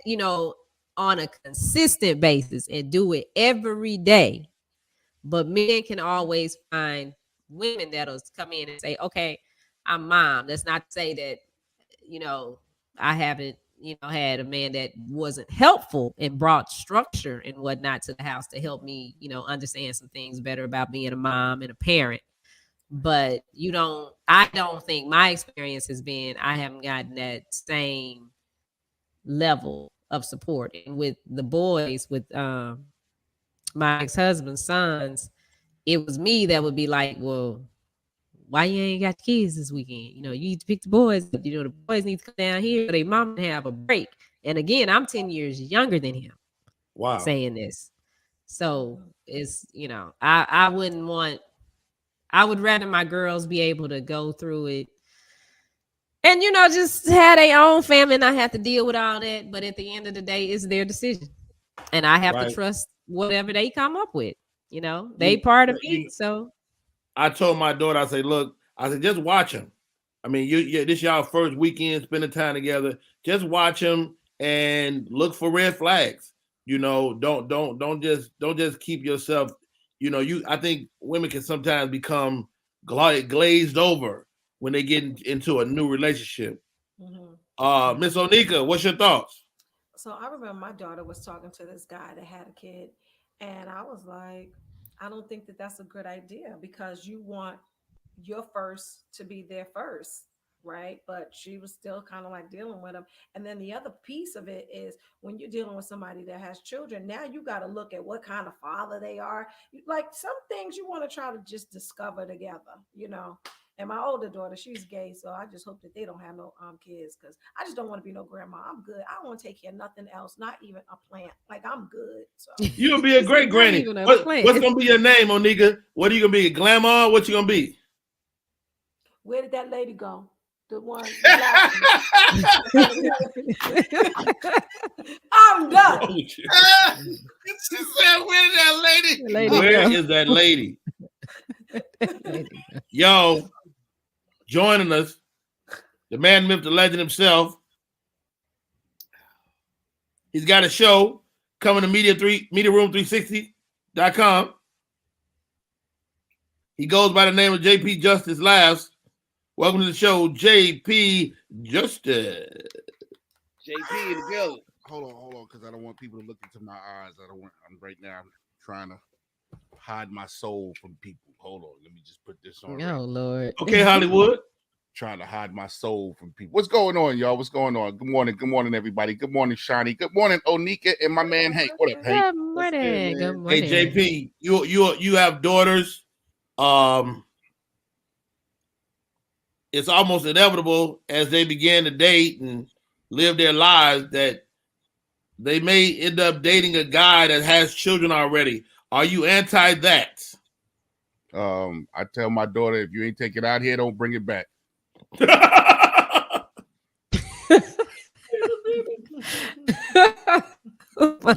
on a consistent basis and do it every day. But men can always find women that'll come in and say, okay, I'm mom. That's not to say that, I haven't, had a man that wasn't helpful and brought structure and whatnot to the house to help me, understand some things better about being a mom and a parent. But I don't think my experience has been, I haven't gotten that same level of support. And with the boys, with my ex-husband's sons, it was me that would be like, well, why you ain't got kids this weekend? You need to pick the boys. The boys need to come down here so they mom and have a break. And again, I'm 10 years younger than him. Wow. Saying this. So it's, I wouldn't want, I would rather my girls be able to go through it and, just have their own family and not have to deal with all that. But at the end of the day, it's their decision. And I have to trust whatever they come up with. They part of me. So I told my daughter, I said, look, just watch him. This y'all first weekend spending time together. Just watch him and look for red flags. Don't just keep yourself. I think women can sometimes become glazed over when they get into a new relationship. Mm-hmm. Miss Onika, what's your thoughts? So I remember my daughter was talking to this guy that had a kid, and I was like, I don't think that that's a good idea, because you want you're first to be there first, right? But she was still kind of like dealing with him. And then the other piece of it is when you're dealing with somebody that has children, now you got to look at what kind of father they are. Like some things you want to try to just discover together, you know. And my older daughter, she's gay, so I just hope that they don't have no kids, because I just don't want to be no grandma. I'm good. I don't want to take care of nothing else, not even a plant. Like I'm good. So You'll be a great granny. What's gonna be your name, Onika? What are you gonna be? A glamour? What you gonna be? where did that lady go? The one. I'm done. She said, "Where is that lady? Where is that lady?" Yo, joining us, the man, myth, the legend himself. He's got a show coming to MediaRoom360.com. He goes by the name of JP Justice Laughs. Welcome to the show, JP Justice. JP in the building. Hold on, because I don't want people to look into my eyes. I'm right now trying to hide my soul from people. Hold on, let me just put this on. Oh Lord. Okay, Hollywood. Trying to hide my soul from people. What's going on, y'all? What's going on? Good morning, everybody. Good morning, Shani. Good morning, Onika, and my man Hank. What up, Hank? Good morning. Good morning. Hey, JP, you have daughters. It's almost inevitable as they begin to date and live their lives that they may end up dating a guy that has children already. Are you anti that? I tell my daughter, if you ain't take it out here, don't bring it back. You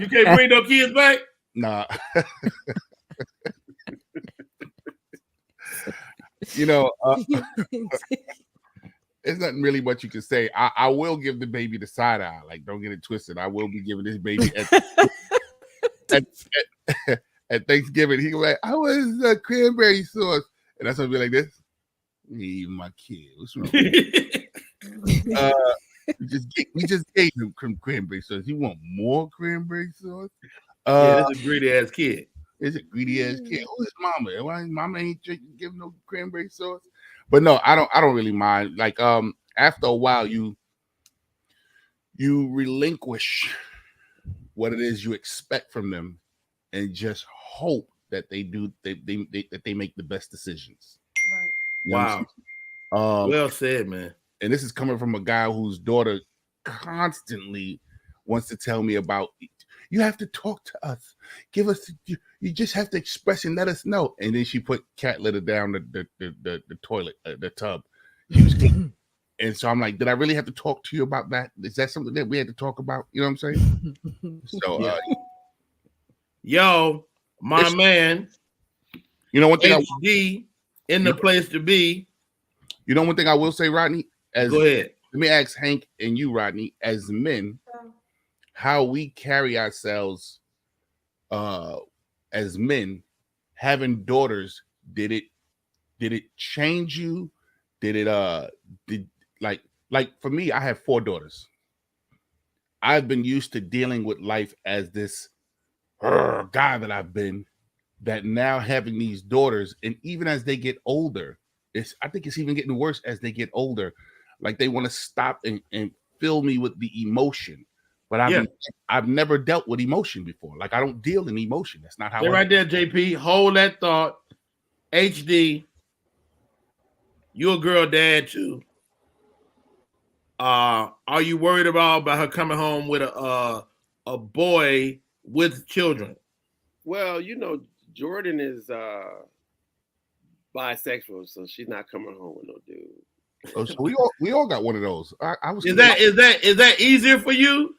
can't bring no kids back? Nah. You know, it's not really what you can say. I will give the baby the side eye. Like, don't get it twisted. I will be giving this baby at Thanksgiving. He go like, "I was cranberry sauce," and that's gonna be like this. Hey, my kid, what's wrong? we just gave him cranberry sauce. You want more cranberry sauce? Yeah, that's a greedy ass kid. It's a greedy ass kid. Who's mama? Why mama ain't giving no cranberry sauce? But no, I don't really mind. Like, after a while, you relinquish what it is you expect from them, and just hope that they make the best decisions. Right. Wow. Well said, man. And this is coming from a guy whose daughter constantly wants to tell me about. You have to talk to us. Give us. You just have to express and let us know. And then she put cat litter down the toilet, the tub. She was and so I'm like, did I really have to talk to you about that? Is that something that we had to talk about? You know what I'm saying? So, yo, my man. You know one thing. HD in the place to be. You know one thing I will say, Rodney. Go ahead. Let me ask Hank and you, Rodney, as men, how we carry ourselves as men, having daughters. Did it change you? Did it like for me, I have 4 daughters. I've been used to dealing with life as this guy that I've been, that now having these daughters, and even as they get older, I think it's even getting worse as they get older. Like they want to stop and fill me with the emotion. But I've never dealt with emotion before. Like I don't deal in emotion. That's not how. They're right there, JP. Hold that thought. HD, you're a girl dad too. Are you worried about her coming home with a boy with children? Well, you know, Jordan is bisexual, so she's not coming home with no dude. Oh, so we all got one of those. Is that easier for you?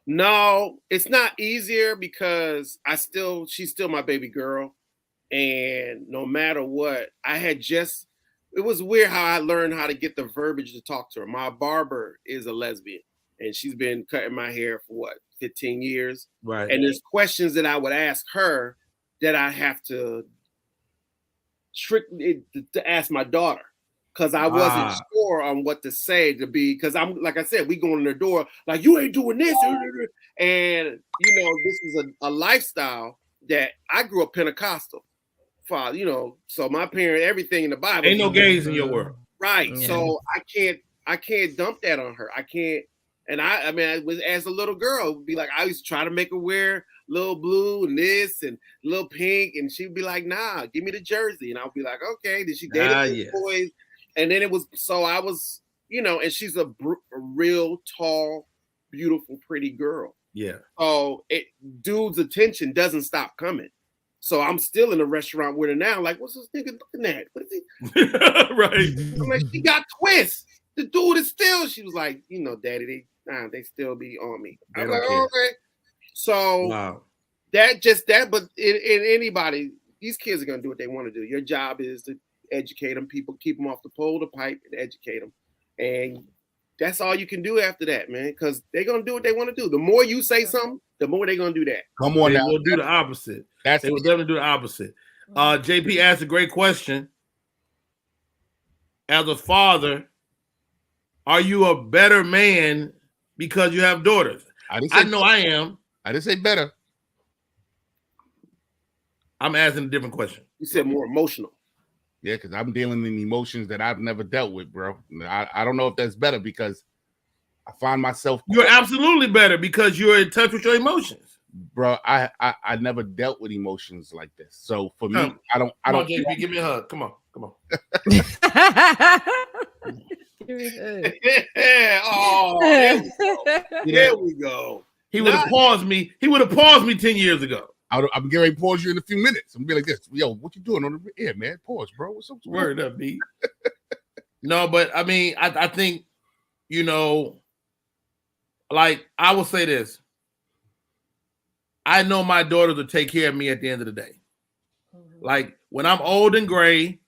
No, it's not easier because she's still my baby girl. And no matter what, it was weird how I learned how to get the verbiage to talk to her. My barber is a lesbian, and she's been cutting my hair for 15 years. Right. And there's questions that I would ask her that I have to ask my daughter. Because I wasn't sure on what to say because I'm, like I said, we going in the door like, you ain't doing this. And, you know, this is a lifestyle that I grew up Pentecostal. father, you know, so my parent, everything in the Bible. Ain't no gays in your world. Right. Yeah. So I can't dump that on her. I can't. And I mean, I was as a little girl, it'd be like I used to try to make her wear little blue and this and little pink, and she'd be like, "Nah, give me the jersey," and I'll be like, "Okay." Did she date boys? And then it was so I was, you know, and she's a real tall, beautiful, pretty girl. Yeah. So dude's attention doesn't stop coming. So I'm still in a restaurant with her now. Like, what's this nigga looking at? What is he? Right. I'm like, she got twists. The dude is still. She was like, you know, Daddy, they still be on me. I was like, oh, okay. So wow. But in anybody, these kids are gonna do what they want to do. Your job is to educate them. People keep them off the pole, the pipe, and educate them. And that's all you can do after that, man. Because they're gonna do what they want to do. The more you say something, the more they're gonna do that. Come on, they now. will do the opposite. They will definitely do the opposite. JP asked a great question. As a father, are you a better man because you have daughters? I know I am. I didn't say better. I'm asking a different question. You said more emotional. Yeah, because I'm dealing in emotions that I've never dealt with, bro. I don't know if that's better because I find myself. You're absolutely better because you're in touch with your emotions, bro. I never dealt with emotions like this. So for me, I don't. Come on, JP, give me a hug. Come on. Oh, there we go. He would have paused me. He would have paused me 10 years ago. I'm getting ready to pause you in a few minutes. I'm gonna be like this. Yo, what you doing on the air, man? Pause, bro. What's up? Word up, B. No, but I mean, I think, you know, like I will say this. I know my daughters will take care of me at the end of the day. Like when I'm old and gray,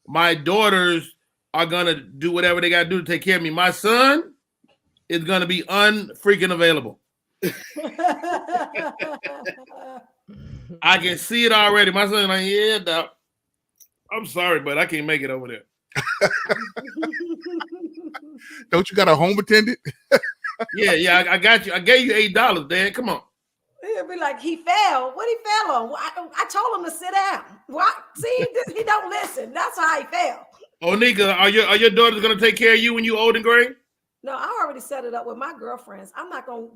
my daughters are gonna do whatever they gotta do to take care of me. My son is gonna be unfreaking available. I can see it already. My son's like, yeah, Doc, I'm sorry, but I can't make it over there. Don't you got a home attendant? Yeah, I got you. I gave you $8, Dad. Come on. He'll be like, he fell. What he fell on? I told him to sit down. What? See, he don't listen. That's how he fell. Oh, Nika, are your daughters gonna take care of you when you old and gray? No, I already set it up with my girlfriends. I'm not gonna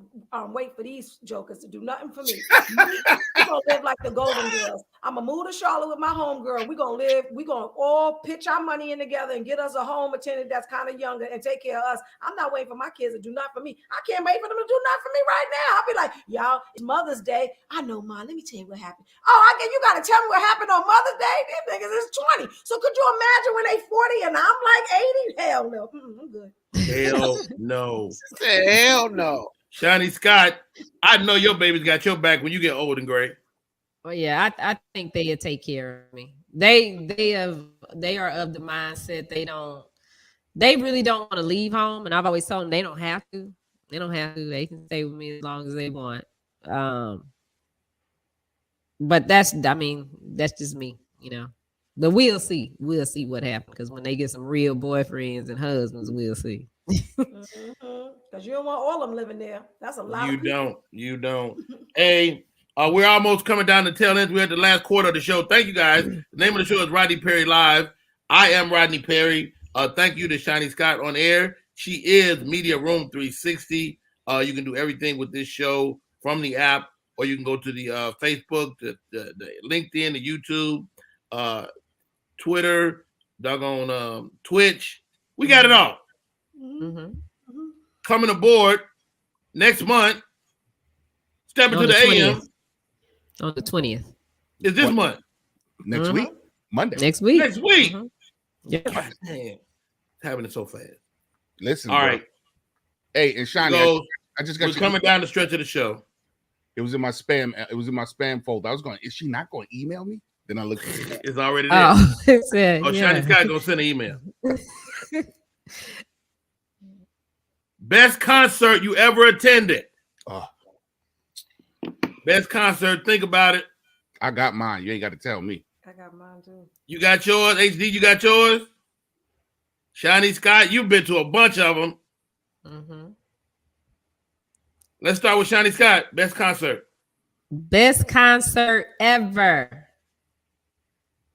wait for these jokers to do nothing for me. We're gonna live like the Golden Girls. I'm gonna move to Charlotte with my homegirl. We're gonna all pitch our money in together and get us a home attendant that's kind of younger and take care of us. I'm not waiting for my kids to do nothing for me. I can't wait for them to do nothing for me right now. I'll be like, y'all, it's Mother's Day. I know, Mom. Let me tell you what happened. Oh, you gotta tell me what happened on Mother's Day. These niggas is 20. So could you imagine when they 40 and I'm like 80? Hell no. I'm good. Hell no. Hell no. Shiny Scott, I know your baby's got your back when you get old and gray. Well, yeah, I think they'll take care of me. They are of the mindset they really don't want to leave home, and I've always told them they don't have to. They can stay with me as long as they want. But that's just me, you know. But we'll see what happens, because when they get some real boyfriends and husbands, we'll see. Because you don't want all of them living there. That's a lot. You don't. Hey, we're almost coming down the tail end. We're at the last quarter of the show. Thank you, guys. The name of the show is Rodney Perry Live. I am Rodney Perry. Thank you to Shiny Scott on air. She is Media Room 360. You can do everything with this show from the app, or you can go to the Facebook, the LinkedIn, the YouTube, Twitter, doggone Twitch. We got it all. Mm-hmm. Coming aboard next month. Step into the AM. On the 20th. Is this month? Next week? Monday. Next week. Next week. Mm-hmm. Yeah. God, man. It's happening so fast. Listen. All bro. right. Hey, and Shani, So, I just got we're coming down the stretch of the show. It was in my spam. It was in my spam folder. I was going, is she not going to email me? Then I looked at it. It's already there. Oh, it's yeah. Shiny Scott gonna send an email. Best concert you ever attended. Best concert. Think about it. I got mine. You ain't got to tell me. I got mine too. You got yours. HD, you got yours. Shiny Scott, you've been to a bunch of them. Mm-hmm. Let's start with Shiny Scott. Best concert. Best concert ever.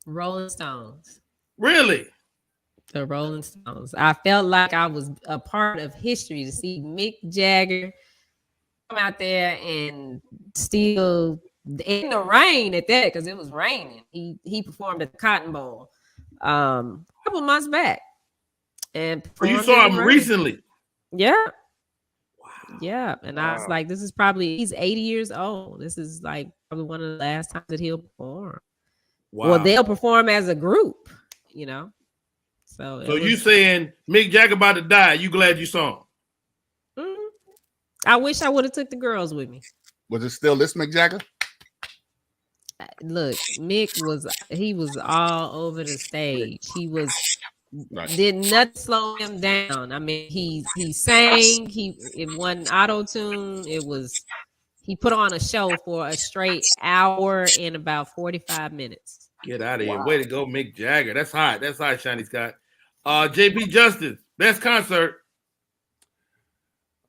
Rolling Stones. Really? The Rolling Stones. I felt like I was a part of history to see Mick Jagger come out there and still in the rain at that, because it was raining. He performed at the Cotton Bowl a couple months back. And you saw him rain. recently? Yeah. Yeah. And I was like, he's 80 years old. This is like probably one of the last times that he'll perform. Wow. Well, they'll perform as a group, you know. So you saying Mick Jagger about to die? You glad you saw him? Mm-hmm. I wish I would have took the girls with me. Was it still this Mick Jagger? Look, Mick was all over the stage. He was did not slow him down. I mean, he sang. It wasn't auto tune. He put on a show for a straight hour and about 45 minutes. Get out of here! Way to go, Mick Jagger. That's hot. That's hot, Shiny Scott. JP Justice, best concert.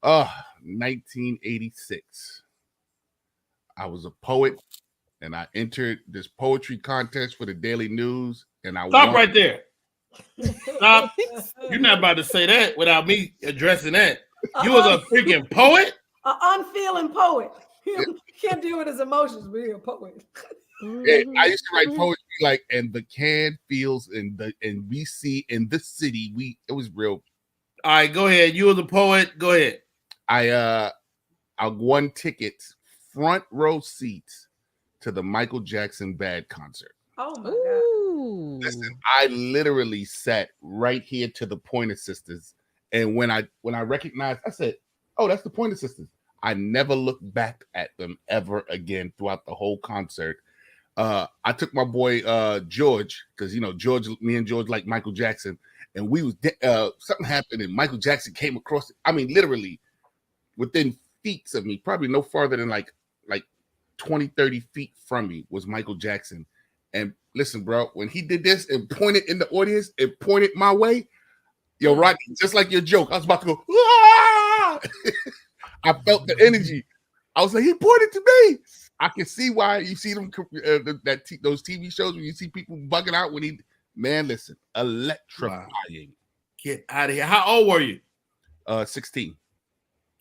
1986. I was a poet, and I entered this poetry contest for the Daily News, and I Stop won. right there. Stop. You're not about to say that without me addressing that. You was a freaking poet? An unfeeling poet. He can't deal with his emotions, but he's a poet. Yeah, I used to write poetry like, and the can feels and we see in the city. It was real. All right, go ahead. You was a poet. Go ahead. I won tickets, front row seats to the Michael Jackson Bad concert. Oh my God. Listen, I literally sat right here to the Pointer Sisters, and when I recognized, I said, "Oh, that's the Pointer Sisters." I never looked back at them ever again throughout the whole concert. I took my boy George, because me and George like Michael Jackson, and we was something happened, and Michael Jackson came across. I mean, literally within feet of me, probably no farther than like 20, 30 feet from me was Michael Jackson. And listen, bro, when he did this and pointed in the audience and pointed my way, yo, Rodney, just like your joke, I was about to go, ah! I felt the energy. I was like, he pointed to me. I can see why you see them those TV shows when you see people bugging out when listen, electrifying. Wow. Get out of here. How old were you? 16.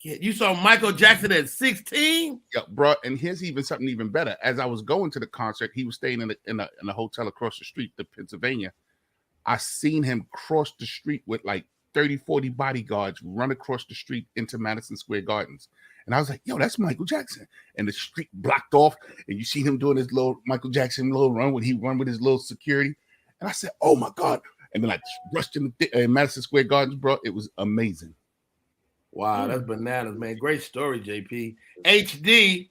You saw Michael Jackson at 16? Yeah, bro. And here's something even better. As I was going to the concert, he was staying in a hotel across the street to Pennsylvania. I seen him cross the street with like 30, 40 bodyguards run across the street into Madison Square Gardens. And I was like, yo, that's Michael Jackson. And the street blocked off, and you see him doing his little Michael Jackson little run when he run with his little security. And I said, oh my God. And then I rushed in Madison Square Gardens, bro. It was amazing. Wow, that's bananas, man. Great story, JP. HD.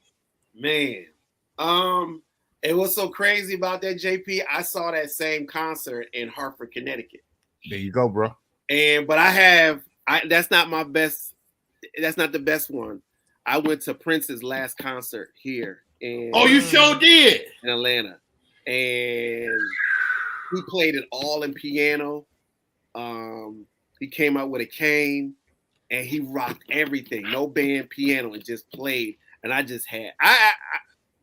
Man. It was so crazy about that, JP. I saw that same concert in Hartford, Connecticut. There you go, bro. But that's not my best. That's not the best one. I went to Prince's last concert here. You sure did? In Atlanta. And he played it all in piano. He came out with a cane and he rocked everything. No band, piano, and just played. And I just had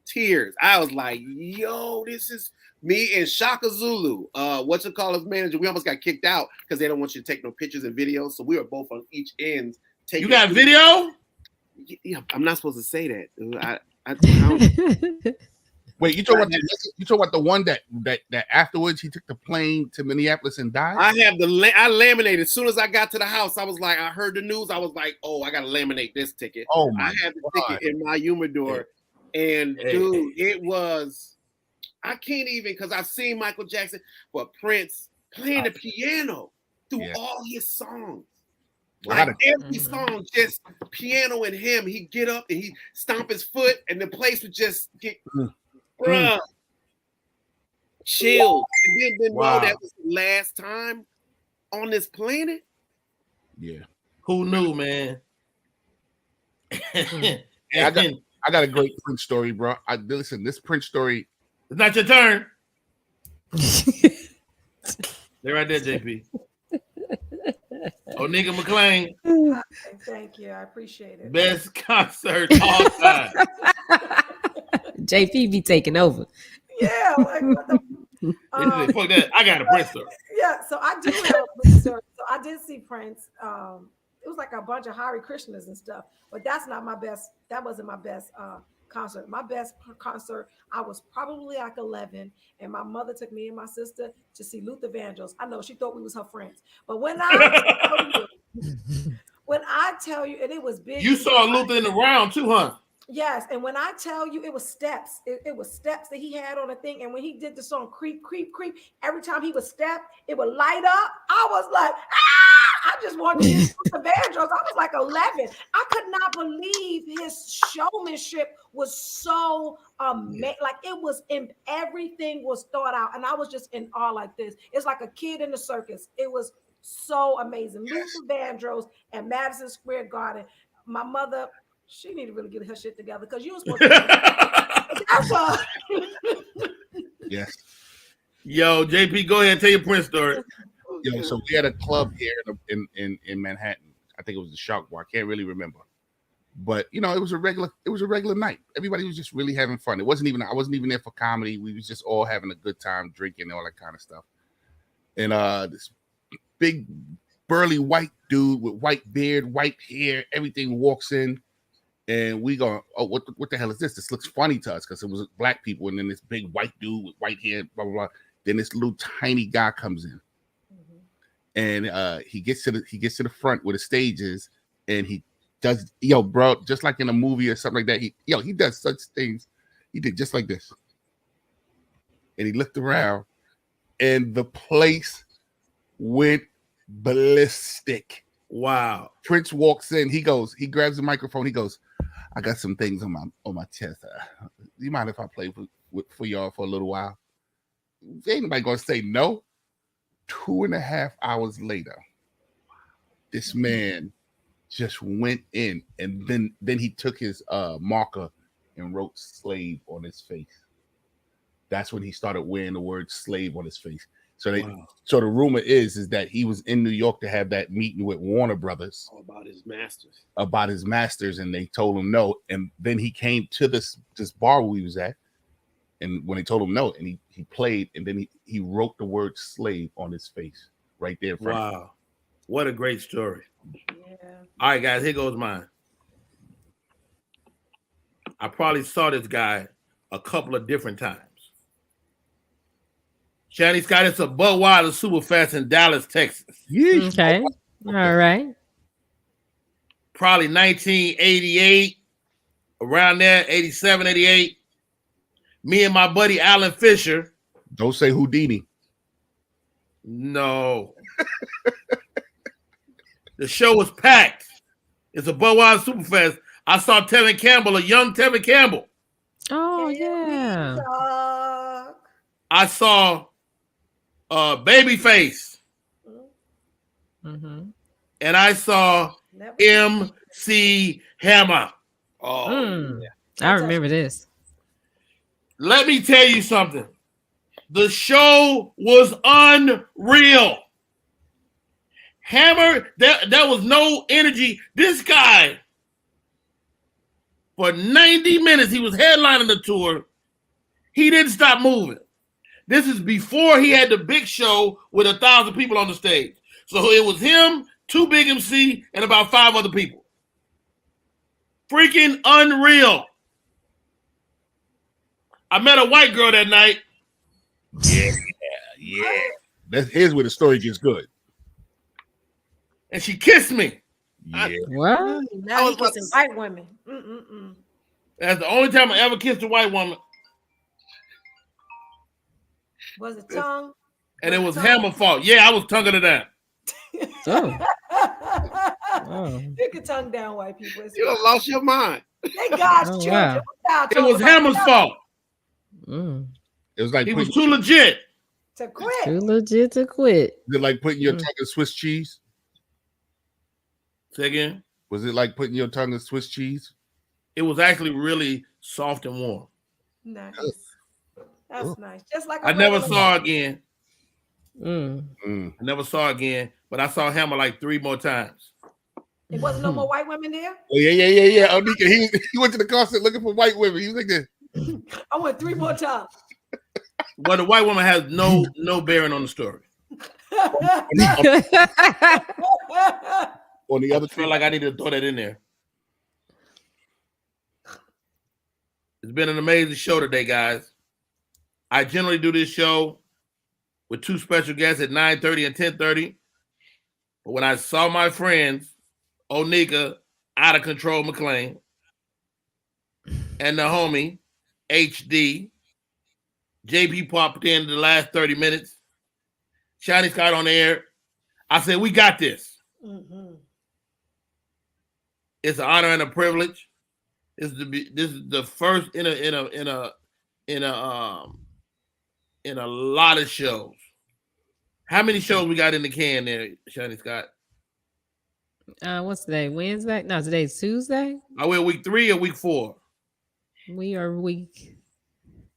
tears. I was like, yo, this is me and Shaka Zulu. His manager, we almost got kicked out because they don't want you to take no pictures and videos. So we were both on each end. You got video? Yeah, I'm not supposed to say that. I don't. Wait, you talking about the one that afterwards he took the plane to Minneapolis and died? I laminated. As soon as I got to the house, I was like, I heard the news. I was like, oh, I gotta laminate this ticket. Oh my! I had the ticket in my humidor, and dude, it was. I can't even, because I've seen Michael Jackson, but Prince playing the piano through all his songs. Like every song, just piano and him. He'd get up and he'd stomp his foot, and the place would just get chill. And then didn't know that was the last time on this planet. Yeah. Who knew, man? I got a great Prince story, bro. Listen, this Prince story. It's not your turn. They're right there, JP. Nigga McClain. Thank you. I appreciate it. Best concert all time. JP be taking over. Yeah. Fuck that. I got a Prince story. Yeah, so I do have a Prince story. So I did see Prince. It was like a bunch of Hare Krishnas and stuff, but that's not my best. That wasn't my best concert. My best concert, I was probably like 11, and my mother took me and my sister to see Luther Vandross. I know she thought we was her friends, but when I tell you, and it was big. You saw Luther in the round too, huh? Yes, and when I tell you, it was steps. It was steps that he had on a thing, and when he did the song "Creep, Creep, Creep," every time he would step, it would light up. I was like, ah! I just wanted to see the Vandross. I was like 11. I could not believe his showmanship was so amazing. Like it was in everything was thought out, and I was just in awe like this. It's like a kid in the circus. It was so amazing. Luther Vandross at Madison Square Garden. My mother. She need to really get her shit together because you was supposed to. That's all. Yes. Yo, JP, go ahead and tell your Prince story. Yo, so we had a club here in Manhattan. I think it was the Shark Bar. I can't really remember, but it was a regular night. Everybody was just really having fun. I wasn't even there for comedy. We was just all having a good time, drinking, all that kind of stuff. And this big burly white dude with white beard, white hair, everything walks in. And we go, oh, what the hell is this? This looks funny to us because it was black people, and then this big white dude with white hair, blah blah blah. Then this little tiny guy comes in, and he gets to the front where the stage is, and he does, bro, just like in a movie or something like that. He does such things. He did just like this, and he looked around, and the place went ballistic. Wow. Prince walks in. He grabs the microphone. He goes, I got some things on my chest. Do you mind if I play for y'all for a little while? Ain't nobody gonna say no. 2.5 hours later, this man just went in, and then he took his marker and wrote "slave" on his face. That's when he started wearing the word "slave" on his face. So so the rumor is that he was in New York to have that meeting with Warner Brothers about his masters. And they told him no. And then he came to this bar where he was at, and when they told him no, and he played, and then he wrote the word "slave" on his face right there. Wow, what a great story! Yeah. All right, guys, here goes mine. I probably saw this guy a couple of different times. Shani Scott, it's a Budweiser Superfest in Dallas, Texas. Okay. All right. Probably 1988, around there, 87, 88. Me and my buddy Alan Fisher. Don't say Houdini. No. The show was packed. It's a Budweiser Superfest. I saw Tevin Campbell, a young Tevin Campbell. Oh, yeah. I saw Babyface. Mm-hmm. And I saw MC Hammer. Oh, I remember this. Let me tell you something. The show was unreal. Hammer, there was no energy. This guy, for 90 minutes, he was headlining the tour. He didn't stop moving. This is before he had the big show with 1,000 people on the stage. So it was him, 2 big MC, and about 5 other people. Freaking unreal. I met a white girl that night. Yeah. Here's where the story gets good. And she kissed me. Yeah. What? Now he's kissing white women. That's the only time I ever kissed a white woman. Was it tongue? And it was Hammer's fault. Yeah, I was tonguing it down. You can tongue down white people. You done lost your mind. They God's children. Wow. It was Hammer's fault. It was like he was too legit to quit. Too legit to quit. Is it like putting your tongue in Swiss cheese? Say again? Was it like putting your tongue in Swiss cheese? It was actually really soft and warm. Nice. That's nice. Just like I never saw her again. Mm. I never saw her again, but I saw Hammer like 3 more times. It wasn't no more white women there? Oh, yeah. Oh, Nika, he went to the concert looking for white women. He was like this. I went 3 more times. Well, the white woman has no bearing on the story. On the I other feel like I need to throw that in there. It's been an amazing show today, guys. I generally do this show with two special guests at 9:30 and 10:30. But when I saw my friends, Onika, Out of Control McLean, and the homie, HD, JP popped in the last 30 minutes, Shiny Scott on the air, I said, we got this. Mm-hmm. It's an honor and a privilege. This is the first in a lot of shows. How many shows we got in the can there, Shiny Scott? What's today? Wednesday? No, today's Tuesday. Are we at week 3 or week 4? We are week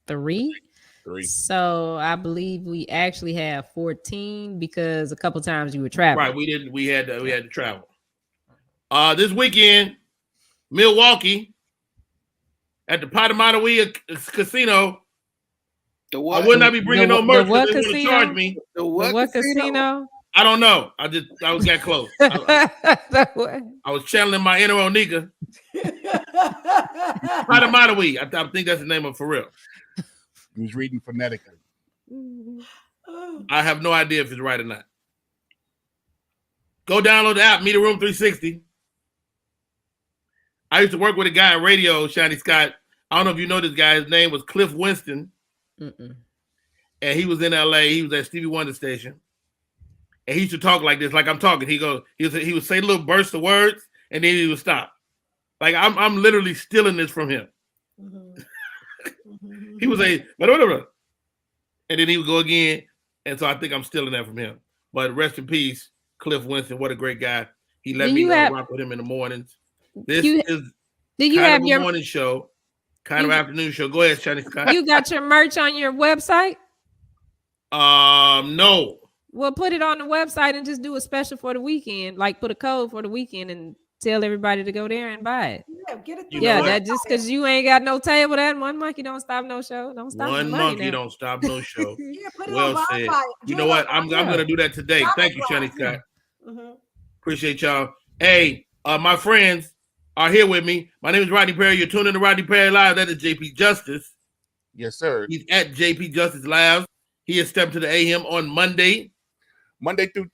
3. 3. So I believe we actually have 14 because a couple times you were traveling. Right, we had to travel. This weekend, Milwaukee at the Potawatomi Casino. The what? I would not be bringing no merch because they want to charge me. The what casino? I don't know. I was got close. I was channeling my inner Onika. Potawatomi. I think that's the name of it for real. He was reading phonetically. I have no idea if it's right or not. Go download the app, Media Room 360. I used to work with a guy in radio, Shiny Scott. I don't know if you know this guy. His name was Cliff Winston. Mm-mm. And he was in LA. He was at Stevie Wonder station. And he used to talk like this, like I'm talking. He would say little bursts of words, and then he would stop. Like I'm literally stealing this from him. Mm-hmm. He would say, and then he would go again. And so I think I'm stealing that from him. But rest in peace, Cliff Winston. What a great guy. He let me rock with him in the mornings. This is kind of a morning show, kind of afternoon show. Go ahead, Shiny Scott. You got your merch on your website? No. Well, put it on the website and just do a special for the weekend. Like put a code for the weekend and tell everybody to go there and buy it. Yeah, get it. That just because you ain't got no table, that one monkey don't stop no show. Don't stop one no money monkey now. Don't stop no show. Yeah, put it Well on said. Wi-Fi. You know what? I'm gonna do that today. Thank you, Shiny Scott. Mm-hmm. Appreciate y'all. Hey, my friends are here with me. My name is Rodney Perry. You're tuning to Rodney Perry Live. That is JP Justice. Yes, sir. He's at JP Justice Live. He is stepped to the AM on Monday through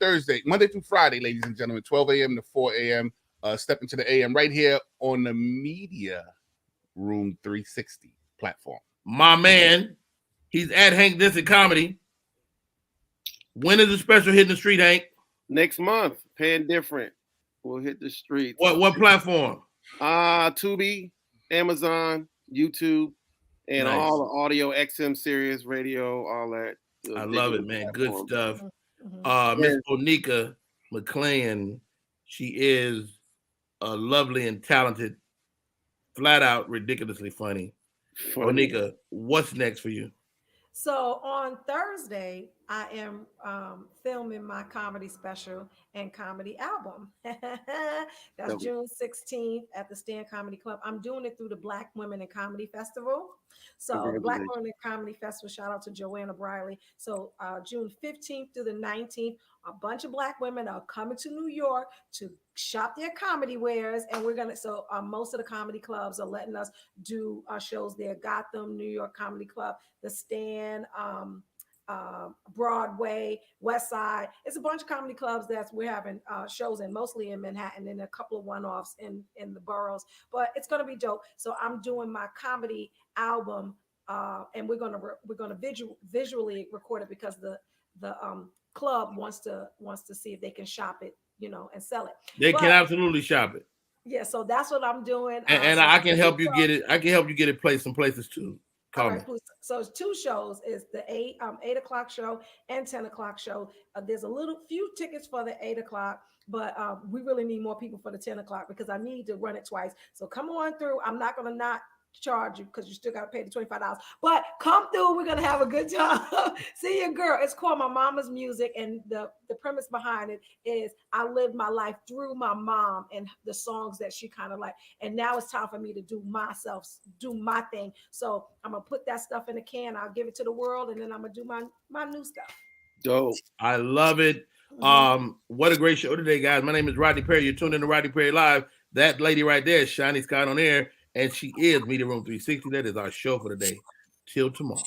Friday, ladies and gentlemen, 12 a.m. to 4 a.m. Step into the AM right here on the Media Room 360 platform. My man, he's at Hank Dixon Comedy. When is the special hitting the street, Hank? Next month, Paying Different. We'll hit the streets. What platform? Tubi, Amazon, YouTube, and all the audio, XM, Sirius, radio, all that. I love it, man. Good stuff. Miss Onika McLean, she is a lovely and talented, flat out ridiculously funny. Onika, what's next for you? So on Thursday, I am filming my comedy special and comedy album. That's June 16th at the Stand Comedy Club. I'm doing it through the Black Women in Comedy Festival. So the Black Women in Comedy Festival, shout out to Joanna Briley. So June 15th through the 19th, a bunch of Black women are coming to New York to shop their comedy wares. And we're going to, most of the comedy clubs are letting us do shows there. Gotham, New York Comedy Club, The Stand, Broadway, West Side. It's a bunch of comedy clubs that we're having shows in, mostly in Manhattan, and a couple of one-offs in the boroughs. But it's going to be dope. So I'm doing my comedy album, and we're gonna visually record it because the club wants to see if they can shop it, and sell it. They can absolutely shop it. Yeah, so that's what I'm doing. And so I can help you get it. I can help you get it placed some places too. All right, so it's 2 shows. It's the 8 o'clock show and 10 o'clock show. There's a few tickets for the 8 o'clock, but we really need more people for the 10 o'clock because I need to run it twice. So come on through. I'm not gonna not charge you because you still got to pay the $25. But come through. We're going to have a good time. See your girl. It's called My Mama's Music. And the premise behind it is I lived my life through my mom and the songs that she kind of like. And now it's time for me to do my thing. So I'm going to put that stuff in a can. I'll give it to the world. And then I'm going to do my new stuff. Dope. I love it. What a great show today, guys. My name is Rodney Perry. You're tuned in to Rodney Perry Live. That lady right there is Shiny Scott on air, and she is Media Room 360. That is our show for today. Till tomorrow.